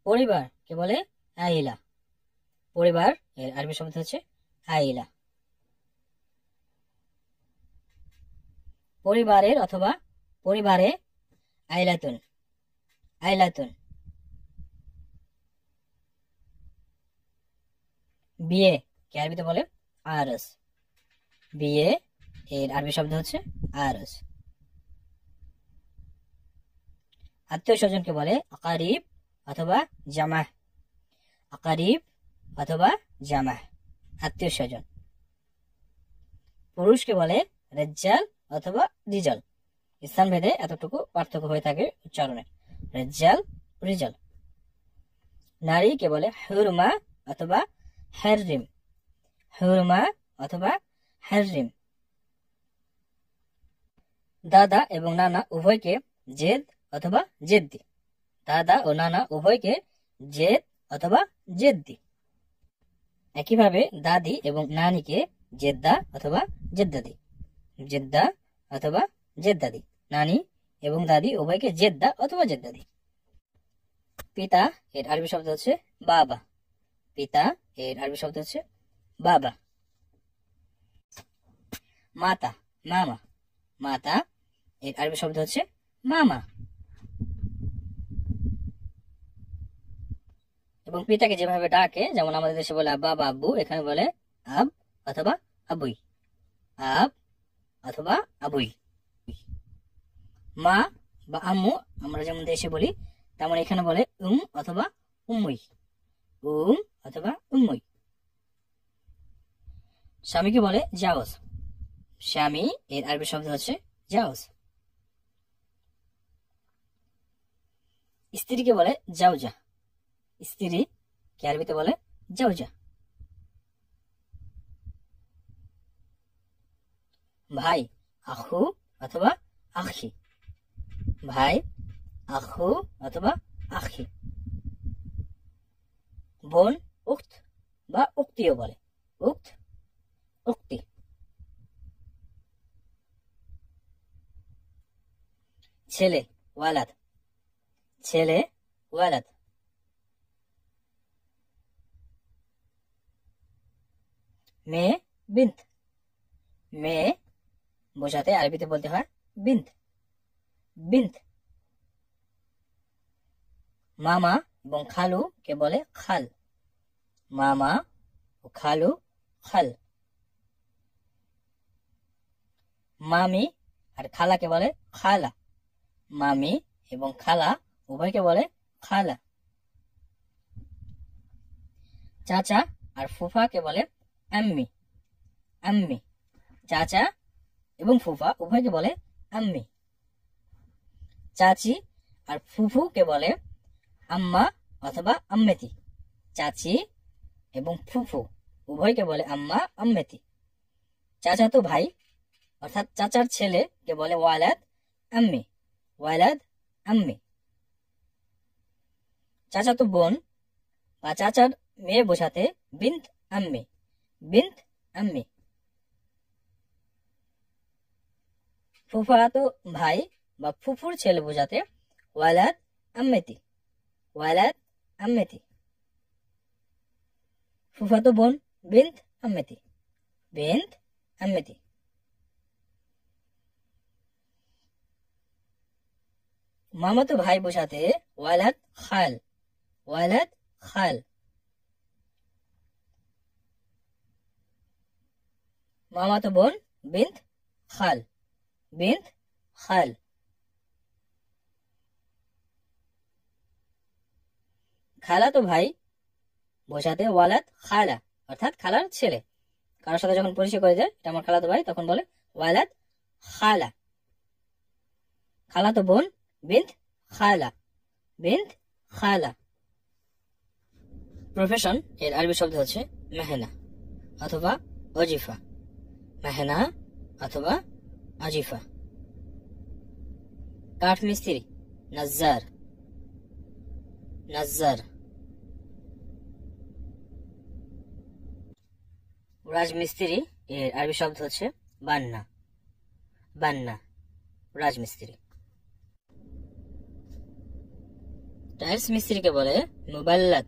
পরিবারকে বলে আইলা। পরিবার এর আরবি শব্দ হচ্ছে আইলা। পরিবারের অথবা পরিবারে আইলাতুন। আইলাতুন। বিয়ে কে আরবিতে বলে আরস। বিয়ে এর আরবি শব্দ হচ্ছে আরস। আত্মীয় স্বজনকে বলে আকারিব অথবা জামাহ। আকারিব অথবা জামাহ, আত্মীয় স্বজন। পুরুষকে বলে রেজ্জাল অথবা রিজাল। স্থান ভেদে এতটুকু পার্থক্য হয়ে থাকে উচ্চারণে, রেজ্জাল রিজাল। নারীকে বলে হুরমা অথবা হাররিম। হুরমা অথবা হাররিম। দাদা এবং নানা উভয়কে জেদ অথবা জেদ্দি। দাদা ও নানা উভয়কে জেদ অথবা জেদ্দি। একইভাবে দাদি এবং নানিকে জেদ্দা অথবা জেদ্দাদি। জেদ্দা অথবা জেদ্দাদি। নানি এবং দাদি উভয়কে জেদ্দা অথবা জেদ্দাদি। পিতা এর আরবি শব্দ হচ্ছে বাবা। পিতা এর আরবি শব্দ হচ্ছে বাবা। মাতা মামা। মাতা এর আরবি শব্দ হচ্ছে মামা। এবং পিতাকে যেভাবে ডাকে, যেমন আমাদের দেশে বলে আব্বা বা আব্বু, এখানে বলে আব অথবা আবুই। আব অথবা আবুই। মা বা আম্মু আমরা যেমন দেশে বলি, তেমন এখানে বলে অথবা উম্মুই। অথবা উম্মুই। স্বামীকে বলে জাওজ। স্বামী এর আরবি শব্দ হচ্ছে জাওজ। স্ত্রীকে বলে জাওজা। স্ত্রী কে আরবিতে বলে জাওজা। ভাই আখু অথবা আখি। ভাই আখু অথবা আখি। বোন উক্ত বা উক্তিও বলে। উক্ত উক্তি। ছেলে ওয়ালাদ। ছেলে ওয়ালাদ। মেয়ে বিন্ত। মেয়ে বোঝাতে আরবিতে বলতে হয় বিন্ত। বিন্ত। মামা এবং খালু কে বলে খাল। মামা ও খালু খাল। মামি আর খালাকে বলে খালা। মামি এবং খালা উভয়কে বলে খালা। চাচা আর ফুফাকে বলে আম্মি। আম্মি। চাচা এবং ফুফা উভয়কে বলে আম্মি। চাচি আর ফুফুকে বলে আম্মা অথবা আম্মেতি। চাচি এবং ফুফু উভয়কে বলে আম্মা আম্মেতি। চাচাতো ভাই অর্থাৎ চাচার ছেলেকে বলে ওয়ালাদ আম্মি। ওয়ালাদ আম্মি। চাচাতো বোন বা চাচার মেয়ে বোঝাতে বিন্ত আম্মি। বিন্ত আম্মি। ফুফাতো ভাই বা ফুফুর ছেলে বোঝাতে ওয়ালাদ আম্মেতি। ওয়ালাদ আম্মেতি। ফুফাতো বোন বিন্ত আম্মেতি। বিন্ত আম্মেতি। মামাতো ভাই বোঝাতে ওয়ালাদ খাল। ওয়ালাদ খাল। মামাতো বোন বিন্ত খাল। বিন্ত খাল। খালাতো ভাই বোঝাতে ওয়ালাদ খালা অর্থাৎ খালার ছেলে। কারোর সাথে যখন পরিচয় করে যায় এটা আমার খালাতো ভাই, তখন বলে ওয়ালাদ খালা। খালাতো বোন বিন্ত খালা। বিন্ত খালা। প্রফেশন এর আরবি শব্দ হচ্ছে মেহনা অথবা অজিফা। মেহনা অথবা আজিফা। কাঠ মিস্ত্রি নজ্জার। নজ্জার। রাজমিস্ত্রি এর আরবি শব্দ হচ্ছে বান্না। বান্না। রাজমিস্ত্রি। টাইলস মিস্ত্রিকে বলে মুবাল্লাত।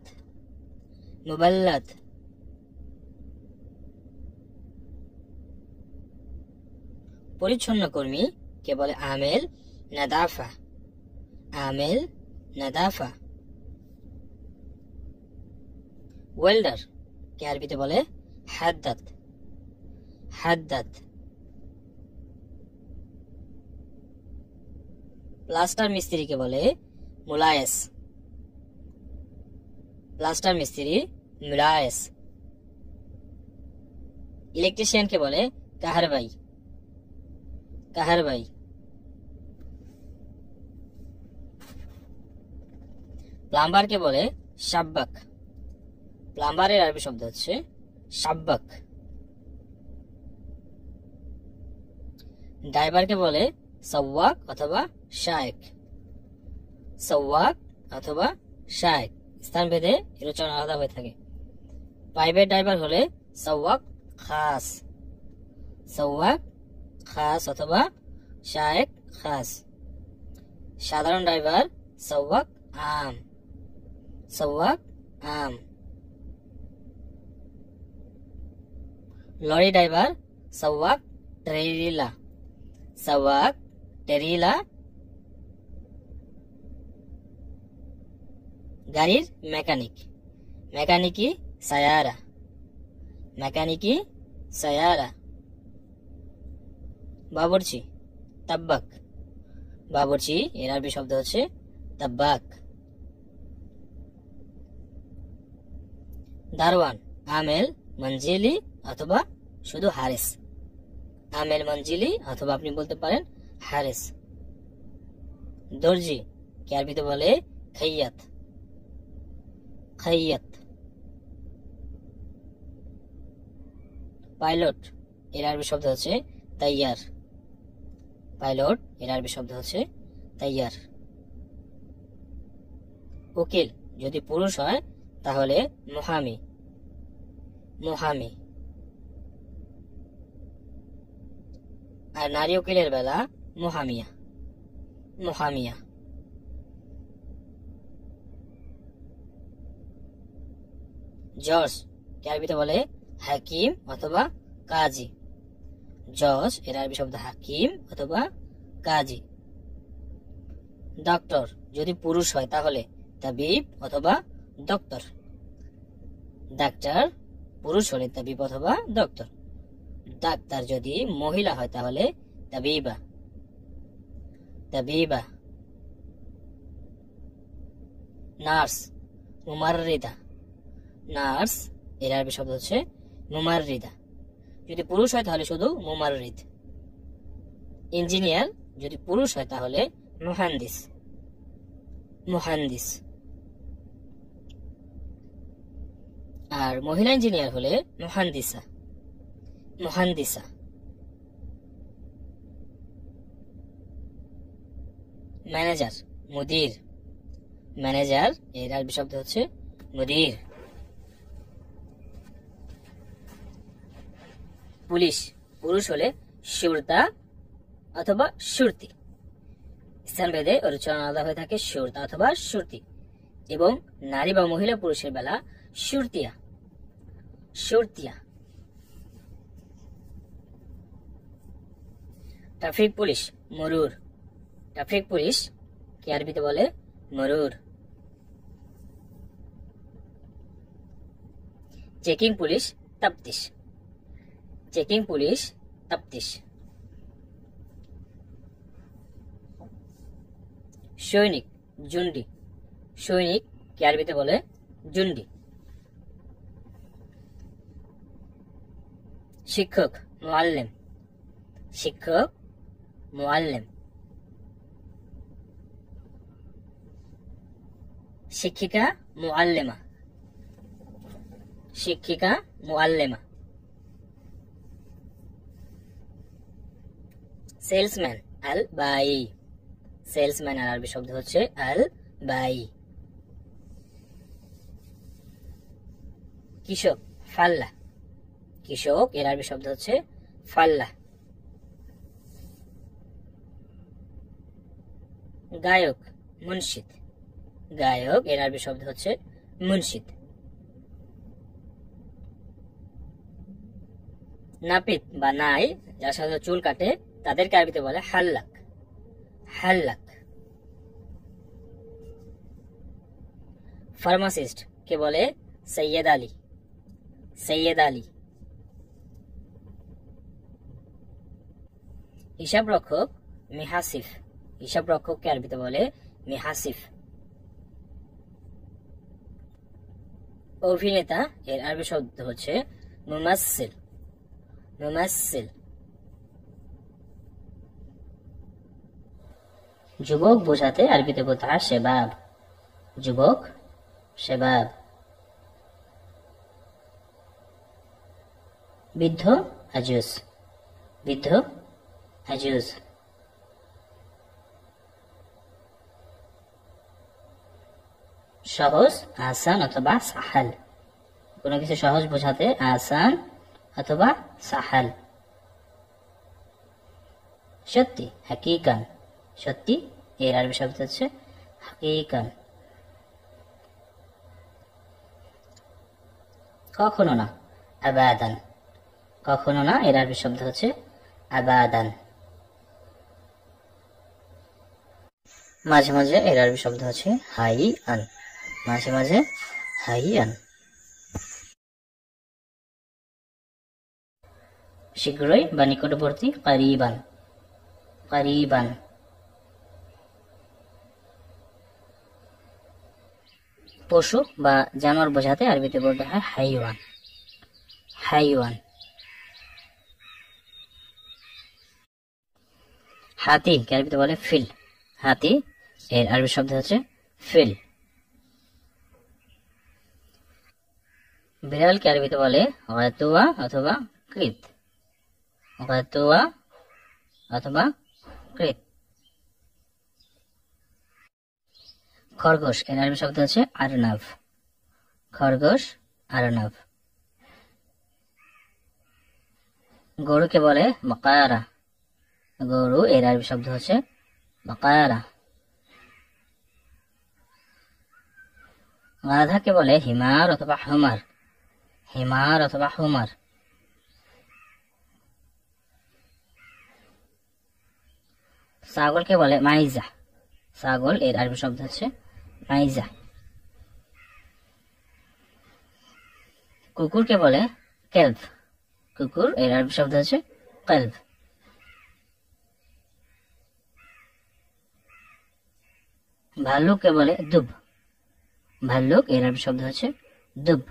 মুবাল্লাত। পরিচ্ছন্ন কর্মী কে বলে আমেল নাদাফা। আমেল নাদাফা। ওয়েল্ডার কে আরবিতে বলে হাদ্দাদ। হাদ্দাদ। প্লাস্টার মিস্ত্রিকে বলে মুলায়েস। প্লাস্টার মিস্ত্রি মুলায়েস। ইলেকট্রিশিয়ানকে বলে কাহারবাই। কাহারবাই। প্লাম্বারকে বলে সাব্বাক। প্লাম্বারের আরবি শব্দ হচ্ছে সাব্বাক। ড্রাইভারকে বলে সাওয়াক অথবা শায়েক। সাওয়াক অথবা শায়েক। স্থান ভেদে এর উচ্চারণ আলাদা হয়ে থাকে। প্রাইভেট ড্রাইভার হলে সাওয়াক খাস। সাওয়াক খাস অথবা শায়েক খাস। সাধারণ ড্রাইভার সাওয়াক আম। সাওয়াক আম। লরি ড্রাইভার সাওয়াক ট্রেরিলা। সাওয়াক টেরিলা। গাড়ির মেকানিক মেকানিকি সায়ারা। মেকানিকি সায়ারা। বাবুর্চি তাব্বাক। বাবুর্চি এর আরবি শব্দ হচ্ছে তাব্বাক। দারওয়ান আমেল মঞ্জিলি অথবা শুধু হারিস। আমেল মঞ্জিলি অথবা আপনি বলতে পারেন হারিস। দর্জি কে আরবিতে বলে খাইয়াত। খাইয়াত। পাইলট এর আরবি শব্দ হচ্ছে তাইয়ার। পাইলট এর আরবি শব্দ হচ্ছে তাইয়ার। উকিল যদি পুরুষ হয় তাহলে মুহামি। মুহামি। আর নারী উকিলের বেলা মুহামিয়া। মুহামিয়া। জজ কে আরবিতে বলে হাকিম অথবা কাজী। জজ এর আরবি শব্দ হাকিম অথবা কাজী। ডক্টর যদি পুরুষ হয় তাহলে তাবিব অথবা ডক্টর। ডাক্তার পুরুষ হলে তাবিব অথবা ডক্টর। ডাক্তার যদি মহিলা হয় তাহলে তাবিবা। তাবিবা। নার্স মুমাররিদা। নার্স এর আরবি শব্দ হচ্ছে মুমাররিদা। যদি পুরুষ হয় তাহলে শুধু মুমাররিদ। ইঞ্জিনিয়ার যদি পুরুষ হয় তাহলে মুহান্দিস। মুহান্দিস। আর মহিলা ইঞ্জিনিয়ার হলে মুহান্দিসা। মুহান্দিসা। ম্যানেজার মুদির। ম্যানেজার এর আরবি শব্দ হচ্ছে মুদির। পুলিশ পুরুষ হলে শুরতা অথবা শুরতি। স্থান ভেদে ওর উচ্চারণ আলাদা হয়ে থাকে শুরতা অথবা শুরতি। এবং নারী বা মহিলা পুরুষের বেলা শুরতিয়া। শুরতিয়া। ট্রাফিক পুলিশ মরুর। ট্রাফিক পুলিশ কে আরবিতে বলে মরুর। চেকিং পুলিশ তাফতিশ। চেকিং পুলিশ তাফতিশ। সৈনিক জুন্ডি। সৈনিক কে আরবিতে বলে জুন্ডি। শিক্ষক মুআল্লিম। শিক্ষক মুআল্লিম। শিক্ষিকা মুআল্লিমা। শিক্ষিকা মুআল্লিমা। সেলসম্যান আল বাই। সেলসম্যান এর আরবি শব্দ হচ্ছে আল বাই। কৃষক ফাল্লা। কৃষক এর আরবি শব্দ হচ্ছে ফাল্লা। গায়ক মুনশিদ। গায়ক এর আরবি শব্দ হচ্ছে মুনশিদ। নাপিত বা নাই যারা সাধারণত চুল কাটে তাদেরকে আরবিতে বলে হাল্লাক। হাল্লাক। ফার্মাসিস্ট কে বলে সৈয়দ আলী। সৈয়দ আলী। হিসাব রক্ষক মিহাসিফ। হিসাব রক্ষককে আরবিতে বলে মিহাসিফ। অভিনেতা এর আরবি শব্দ হচ্ছে মুমাসসিল। মুমাসসিল। যুবক বোঝাতে আরবিতে বলতে হয় শেবাব। যুবক শেবাব। বৃদ্ধ আজুজ। বৃদ্ধ আজুজ। সহজ আসান অথবা সাহাল। কোনো কিছু সহজ বোঝাতে আসান অথবা সাহাল। সত্যি হাকিকান। সত্যি এর আরবি শব্দ হচ্ছে হাকিকান। কখনো না আবাদান। কখনো না এর আরবি শব্দ হচ্ছে আবাদান। মাঝে মাঝে এর আরবি শব্দ হচ্ছে হাই আন। মাঝে মাঝে হাই আন। শীঘ্রই বা নিকটবর্তী কারিবান। কারিবান। পশু বা জানোয়ার বোঝাতে আরবিতে বলতে হয় হাইওয়ান। হাইওয়ান। হাতি কে আরবিতে বলে ফিল। হাতি এর আরবি শব্দ হচ্ছে ফিল। বিড়াল কে আরবিতে বলে গাতুয়া অথবা কৃত। গাতুয়া অথবা কৃত। খরগোশ এর আরবি শব্দ হচ্ছে আরনাভ। খরগোশ আরনাভ। গরুকে বলে বাকারা। গরু এর আরবি শব্দ হচ্ছে বাকারা। গাধাকে বলে হিমার অথবা হুমার। হিমার অথবা হুমার। ছাগলকে বলে মাইজা। ছাগল এর আরবি শব্দ হচ্ছে মাইজা। কুকুরকে বলে কেলভ। কুকুর এর আরবি শব্দ হচ্ছে কেলভ। ভাল্লুককে বলে দুব। ভাল্লুক এর আরবি শব্দ হচ্ছে দুব।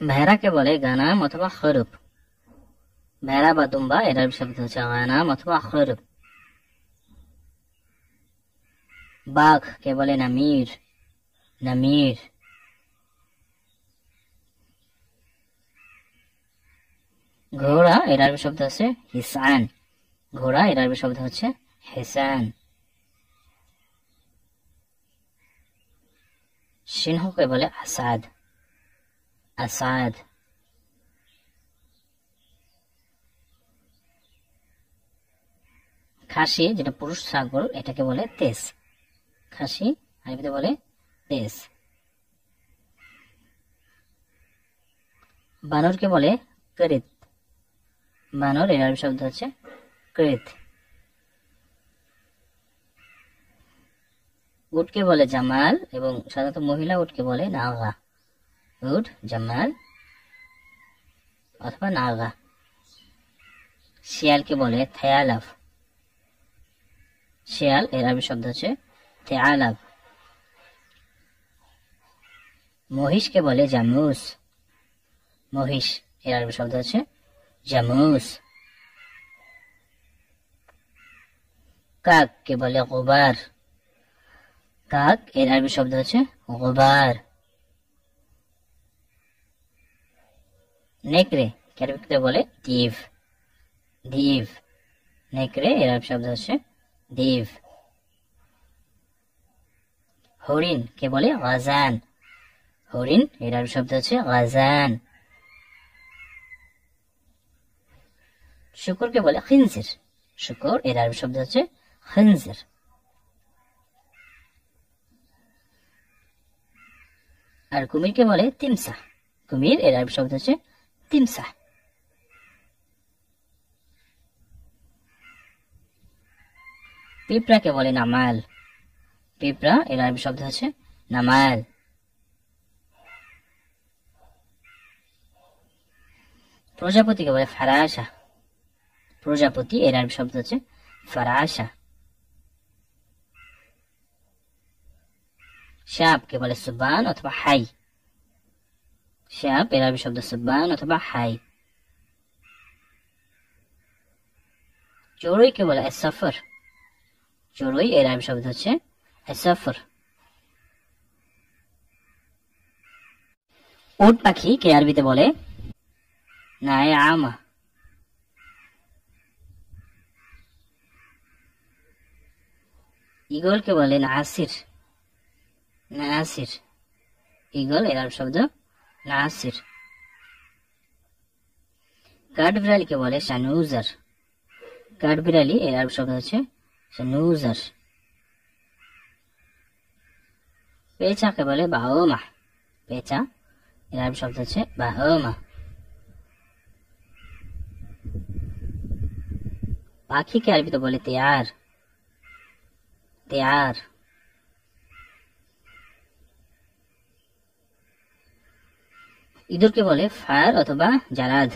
ভেড়াকে বলে গানাম অথবা খরুপ। ভেড়া বা দুম্বা এর আরবি শব্দ হচ্ছে গানাম অথবা খরুপ। বাঘ কে বলে নামির। নামির। ঘোড়া এর আরবি শব্দ হচ্ছে হিসান। ঘোড়া এর আরবি শব্দ হচ্ছে হিসান। সিংহকে বলে আসাদ। আসাদ। খাসি যেটা পুরুষ ছাগল এটাকে বলে তেজ। খাসি আরবিতে বলে তেজ। বানরকে বলে করিত। বানর এর আরবি শব্দ হচ্ছে কৃত। উটকে বলে জামাল এবং সাধারণত মহিলা উটকে বলে নাগা। উট জামাল অথবা নাগা। শিয়ালকে বলে থেয়ালাভ। শিয়াল এর আরবি শব্দ হচ্ছে থেয়ালাভ। মহিষকে বলে জামুস। মহিষ এর আরবি শব্দ হচ্ছে জামুস। কাক কে বলে গুবার। কাক এর আরবি শব্দ হচ্ছে গুবার। নেকড়ে কে আরবিতে বলে দিভ। দিভ। নেকড়ে এর আরবি শব্দ হচ্ছে দিভ। হরিণ কে বলে গাজান। হরিণ এর আরবি শব্দ হচ্ছে গাজান। শুকরকে বলে খিনজির। শুকর এর আরবি শব্দ হচ্ছে خنزر। আর কুমিরকে বলে তিমসাহ। কুমির এর আরবি শব্দ হচ্ছে তিমসাহ। পিঁপড়াকে বলে নামাল। পিঁপড়া এর আরবি শব্দ হচ্ছে নামাল। প্রজাপতিকে বলে ফারাশা। প্রজাপতি এর আরবি শব্দ হচ্ছে ফারাশা। সাপকে বলে সুবান অথবা হাই। সাপ এর আরবি শব্দ সুবান অথবা হাই। চড়ুইকে বলে সফর। চড়ুই এর আরবি শব্দ হচ্ছে সফর। উট পাখি কে আরবিতে বলে নায়ামা। ঈগলকে বলে নাসির। নাসির ঈগল এর আরবি শব্দ নাসির। কাঠবিড়ালিকে বলে শানুজার। কাঠবিড়ালি এর আরবি শব্দ হচ্ছে শানুজার। পেঁচাকে বলে বাওমা। পেঁচা এর আরবি শব্দ হচ্ছে বাওমা। পাখিকে আরবিতে বলে তেয়ার। তেয়ার। ইঁদুরকে বলে ফার অথবা জারাদ।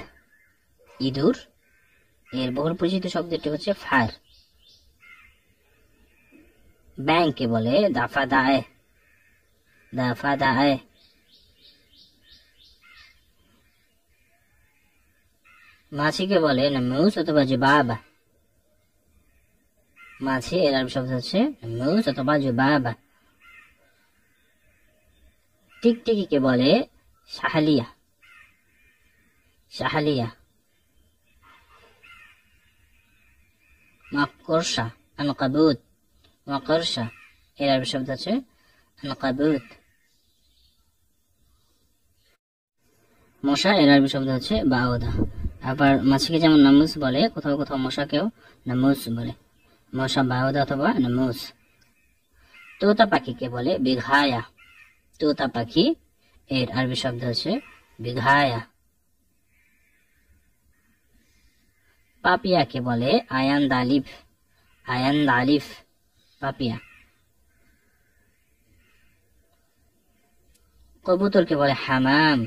ইঁদুর এর বহুল পরিচিত শব্দটি হচ্ছে ফার। ব্যাংককে বলে দাফা দায়। দাফা দায়। মাছিকে বলে নামুস অথবা জুবাব। মাছি এর আরবি শব্দ হচ্ছে নামুস অথবা জুবাব। টিকটিকিকে বলে শাহালিয়া। শাহালিয়া। মাকড়সা আনকাবুত। মাকড়সা এর আরবি শব্দ হচ্ছে আনকাবুত। মশা এর আরবি শব্দ হচ্ছে বাউদা। আবার মাছিকে যেমন নামুস বলে, কোথাও কোথাও মশাকেও নামুস বলে। মশা বাউদা অথবা নামুস। তোতা পাখিকে বলে বিঘায়া। তোতা পাখি এর আরবি শব্দ হচ্ছে বিঘায়া। পাপিয়াকে বলে আয়ান দালিফ। আয়ান দালিফ পাপিয়া। কবুতরকে বলে হামাম।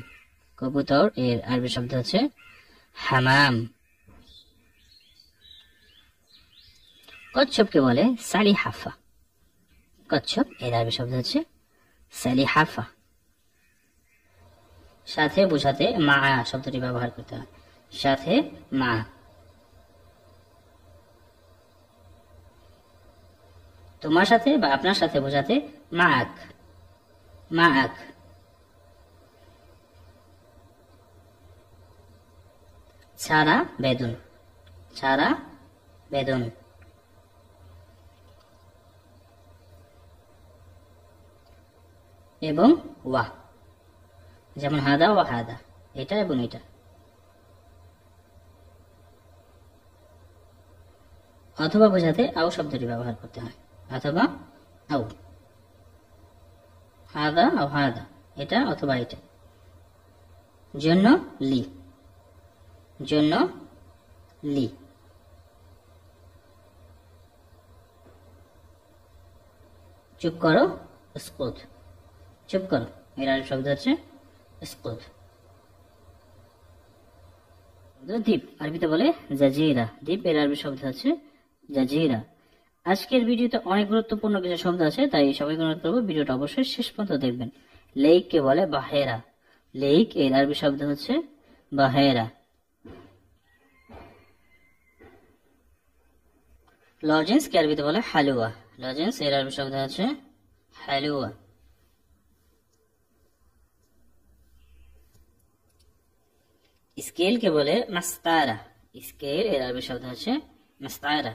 কবুতর এর আরবি শব্দ হচ্ছে হামাম। কচ্ছপকে বলে সালিহাফা। কচ্ছপ এর আরবি শব্দ হচ্ছে সালিহাফা। সাথে বোঝাতে মা শব্দটি ব্যবহার করতে হয়। সাথে মা। তোমার সাথে বা আপনার সাথে বোঝাতে মাক। মাক। ছাড়া বেদুন। ছাড়া বেদুন। এবং ওয়া, যেমন হাদা ওয়া হাদা, এটা এবং এটা। অথবা বোঝাতে আও শব্দটি ব্যবহার করতে হয়। অথবা আও। হাদা ও হাদা, এটা অথবা এটা। জন্য লি। জন্য লি। চুপ করো স্কুত। চুপ করো এর আরেক শব্দ হচ্ছে স্কুত। দ্বীপ আরবিতে বলে জাজিরা। দ্বীপ এর আরবি শব্দ হচ্ছে জাজিরা। আজকের ভিডিওতে অনেক গুরুত্বপূর্ণ কিছু শব্দ আছে, তাই সবাইকে অনুরোধ করবো ভিডিওটা অবশ্যই শেষ পর্যন্ত দেখবেন। লেককে বলে বাহেরা। লেক এর আরবি শব্দ হচ্ছে বাহেরা। লজেন্স কে আরবিতে বলে হালুয়া। লজেন্স এর আরবি শব্দ হচ্ছে হালুয়া। স্কেল কে বলে মাস্তারা। স্কেল এর আরবি শব্দ হচ্ছে মাস্তারা।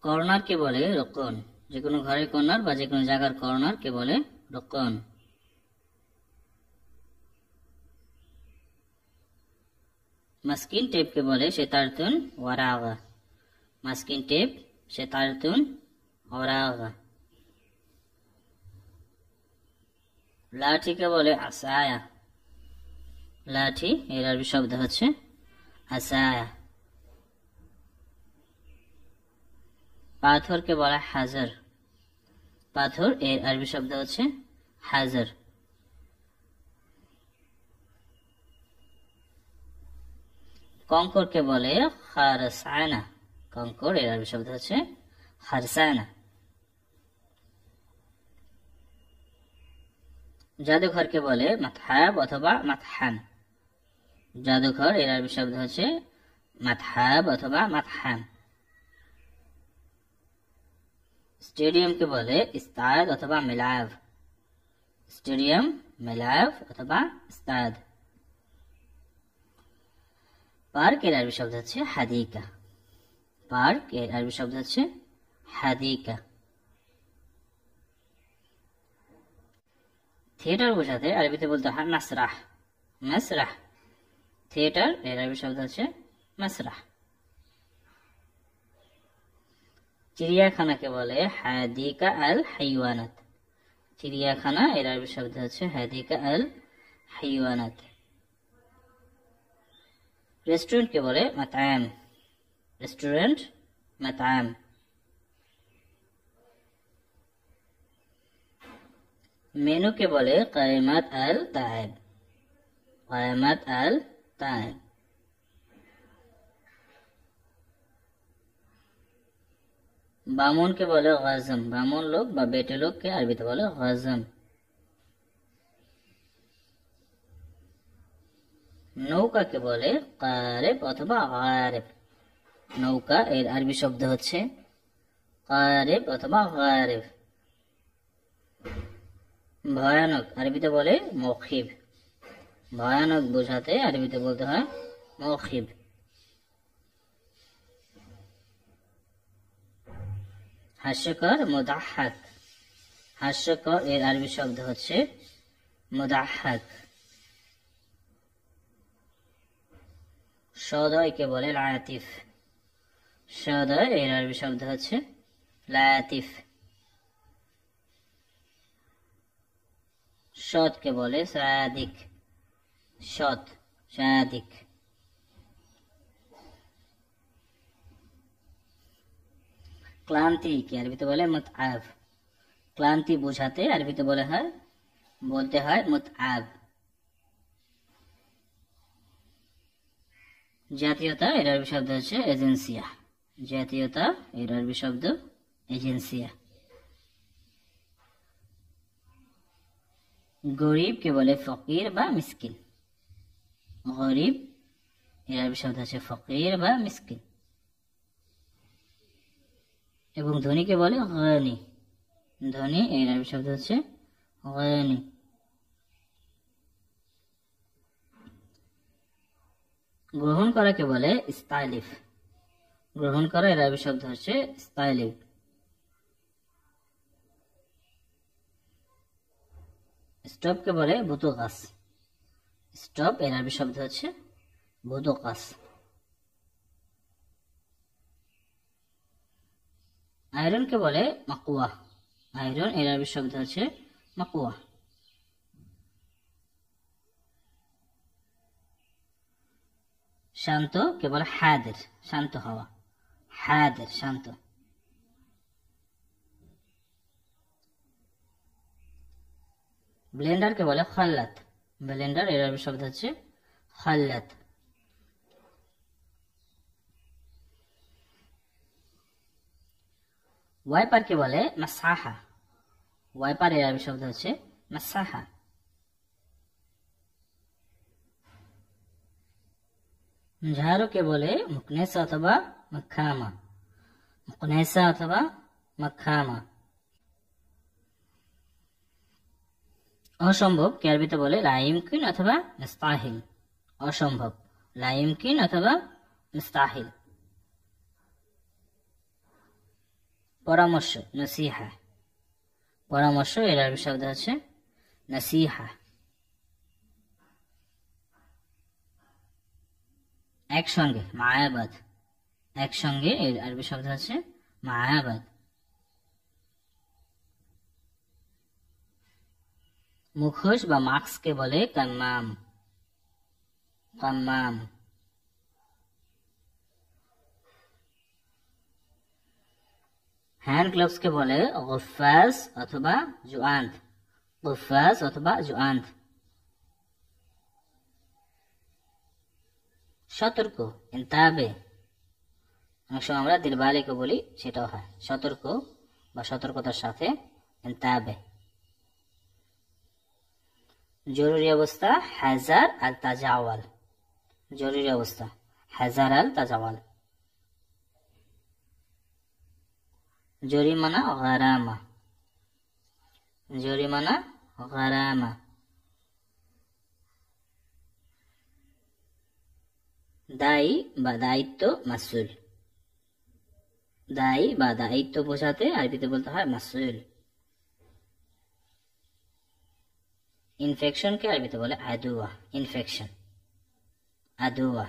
কর্নার কে বলে রোকন। যে কোনো ঘরের কর্নার বা যে কোনো জায়গার কর্নার কে বলে রোকন। মাস্কিন টেপকে বলে সেতারতুন ওয়ারাগা। মাস্কিন টেপ সেতারতুন ওয়ারাগা। লাঠিকে বলে আসায়া। লাঠি এর আরবি শব্দ হচ্ছে আসায়া। পাথরকে বলা হাজার। পাথর এর আরবি শব্দ হচ্ছে হাজার। কঙ্করকে বলে খারসানা। কঙ্কর এর আরবি শব্দ হচ্ছে খারসানা। জাদুঘরকে বলে মাতহাব অথবা মাতহান। জাদুঘর এর আরবি শব্দ হচ্ছে মাতহাব অথবা মাতহান। স্টেডিয়ামকে বলে ইস্তাদ অথবা মিলাভ। স্টেডিয়াম, মিলাভ অথবা ইস্তাদ। পার্ক এর আরবি শব্দ হচ্ছে হাদিকা। পার্ক এর আরবি শব্দ হচ্ছে হাদিকা। থিয়েটার বোঝাতে আরবিতে বলতে হয় মাসরাহ। মাসরাহ। থিয়েটার এর আরবি শব্দ হচ্ছে মাসরাহ। চিড়িয়াখানাকে বলে হাদিকা আল হাইওয়ানাত। চিড়িয়াখানা এর আরবি শব্দ হচ্ছে হাদিকা আল হাইওয়ানাত। রেস্টুরেন্টকে বলে মাতাম। রেস্টুরেন্ট, মাতাম। মেনুকে বলে কায়মাত আল তাইব। কায়মাত আল তাইব। বামনকে বলে গাজম। বামন লোক বা বেটে লোককে আরবিতে বলে গাজম। নৌকাকে বলে কারেব অথবা গারেব। নৌকা এর আরবি শব্দ হচ্ছে কারেব অথবা গারেব। ভয়ানক আরবিতে বলে মখিব। ভয়ানক বোঝাতে আরবিতে বলতে হয় মখিব। হাস্যকর মুদাহাক। হাস্যকর এর আরবি শব্দ হচ্ছে মুদাহাক। সদয়কে বলে লাতিফ। সদয় এর আরবি শব্দ হচ্ছে লাতিফ। সৎকে বলে সাদিক। সৎ, সাদিক। ক্লান্তি কি আরবিতে বলে মুতআব। ক্লান্তি বোঝাতে আরবিতে বলতে হয় মুতআব। জাতীয়তা এর আরবি শব্দ হচ্ছে এজেন্সিয়া। জাতীয়তা এর আরবি শব্দ এজেন্সিয়া। গরিবকে বলে ফকির বা মিসকিন। গরিব এর আরবি শব্দ হচ্ছে ফকির বা মিসকিন। এবং ধনীকে বলে গানি। ধনী এর আরবি শব্দ হচ্ছে গানি। গ্রহণ করাকে বলে ইস্তালিফ। গ্রহণ করা এর আরবি শব্দ হচ্ছে ইস্তালিফ। স্টপকে বলে বুতুকাস। স্টপ এর আরবি শব্দ হচ্ছে বুতুকাস। আয়রনকে বলে মাকুয়া। আয়রন এর আরবি শব্দ হচ্ছে মাকুয়া। শান্ত কে বলে হাদের। শান্ত হওয়া। হাদের, শান্ত। ব্লেন্ডারকে বলে খাল্লাত। ব্লেন্ডার এর আরবি শব্দ হচ্ছে খাল্লাত। ওয়াইপারকে বলে মাসাহা। ওয়াইপার এর আরবি শব্দ হচ্ছে মাসাহা। ঝাড়ুকে বলে মুকনেসা অথবা মাখামা। মুকনেসা অথবা মাখামা। অসম্ভব কে আরবিতে বলে লাইমকিন অথবা মুস্তাহিল। অসম্ভব, লাইমকিন অথবা মুস্তাহিল। পরামর্শ, নসিহা। পরামর্শ এর আরবি শব্দ হচ্ছে নসিহা। একসঙ্গে, মায়াবাদ, একসঙ্গে এর আরবি শব্দ হচ্ছে মায়াবাদ। মুখোশ বা মাস্ককে বলে কাম্মাম, কাম্মাম। হ্যান্ড গ্লাভসকে বলে গুফাজ অথবা জুআন্ত, গুফাজ অথবা জুআন্ত। সতর্ক, ইনতাবে, অনেক সময় আমরা দিলবালিকে বলি, সেটাও হয় সতর্ক বা সতর্কতার সাথে, ইনতাবে। জরুরি অবস্থা হাজার আল তাজাওয়াল, জরুরি অবস্থা হাজার আল তাজাওয়াল। জরিমানা গারামা, জরিমানা গারামা। দায়ী বা দায়িত্ব মাসউল, দায়ী বা দায়িত্ব বোঝাতে আরবিতে বলতে হয় মাসউল। ইনফেকশনকে আরবিতে বলে আদুয়া, ইনফেকশন, আদুয়া।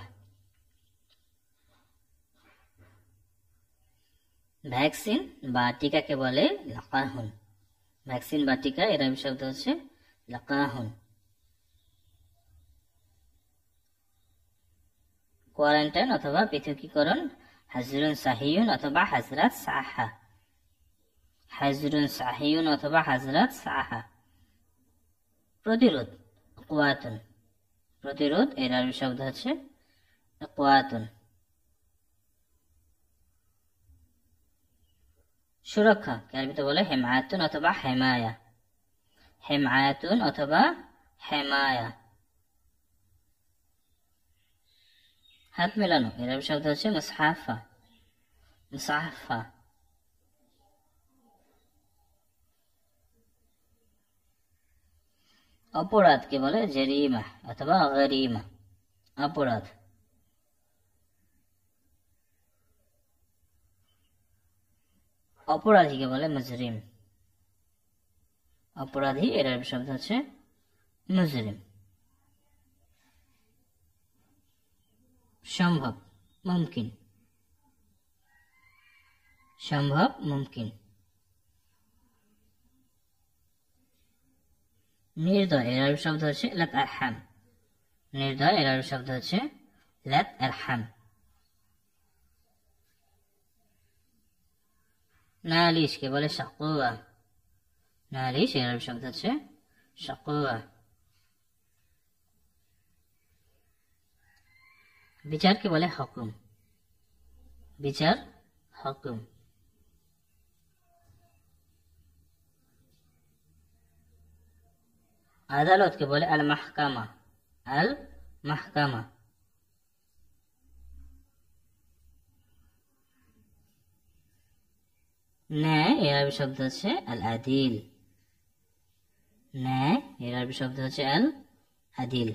ভ্যাকসিন বা টিকাকে বলে লাকাহুন, ভ্যাকসিন বা টিকা এর আরবি শব্দ হচ্ছে লাকাহুন। কোয়ারেন্টাইন অথবা পৃথকীকরণ হাজরুন সাহিউন অথবা হাজরাত সাহা, হাজরুন সাহিউন অথবা হাজরাত সাহা। প্রতিরোধ কুয়াতুন, প্রতিরোধ এর আরবি শব্দ হচ্ছে কুয়াতুন। সুরক্ষা কে আরবিতে বলে হেমায়াতুন অথবা হেমায়া, হেমায়াতুন অথবা হেমায়া। হাত মেলানো এর আরবি শব্দ হচ্ছে মুসহাফা, মুসাহাফা। অপরাধকে বলে জরিমা অথবা গরিমা, অপরাধ। অপরাধীকে বলে মুজরিম, অপরাধী এর আরবি শব্দ হচ্ছে মুজরিম। সম্ভব মুমকিন, সম্ভব মুমকিন। নির্দয় এর আরবি শব্দ হচ্ছে লাত আরহাম, নির্দয় এর আরবি শব্দ হচ্ছে লাত আরহাম। নালিশ কে বলে শাকুয়া, নালিশ এর আরবি শব্দ হচ্ছে শাকুয়া। বিচারকে বলে হুকুম, বিচার হুকুম। আদালতকে বলে আল মাহকামা, আল মাহকামা। ন্যায় এর আরবি শব্দ হচ্ছে আল আদিল, ন্যায় এর আরবি শব্দ হচ্ছে আল আদিল।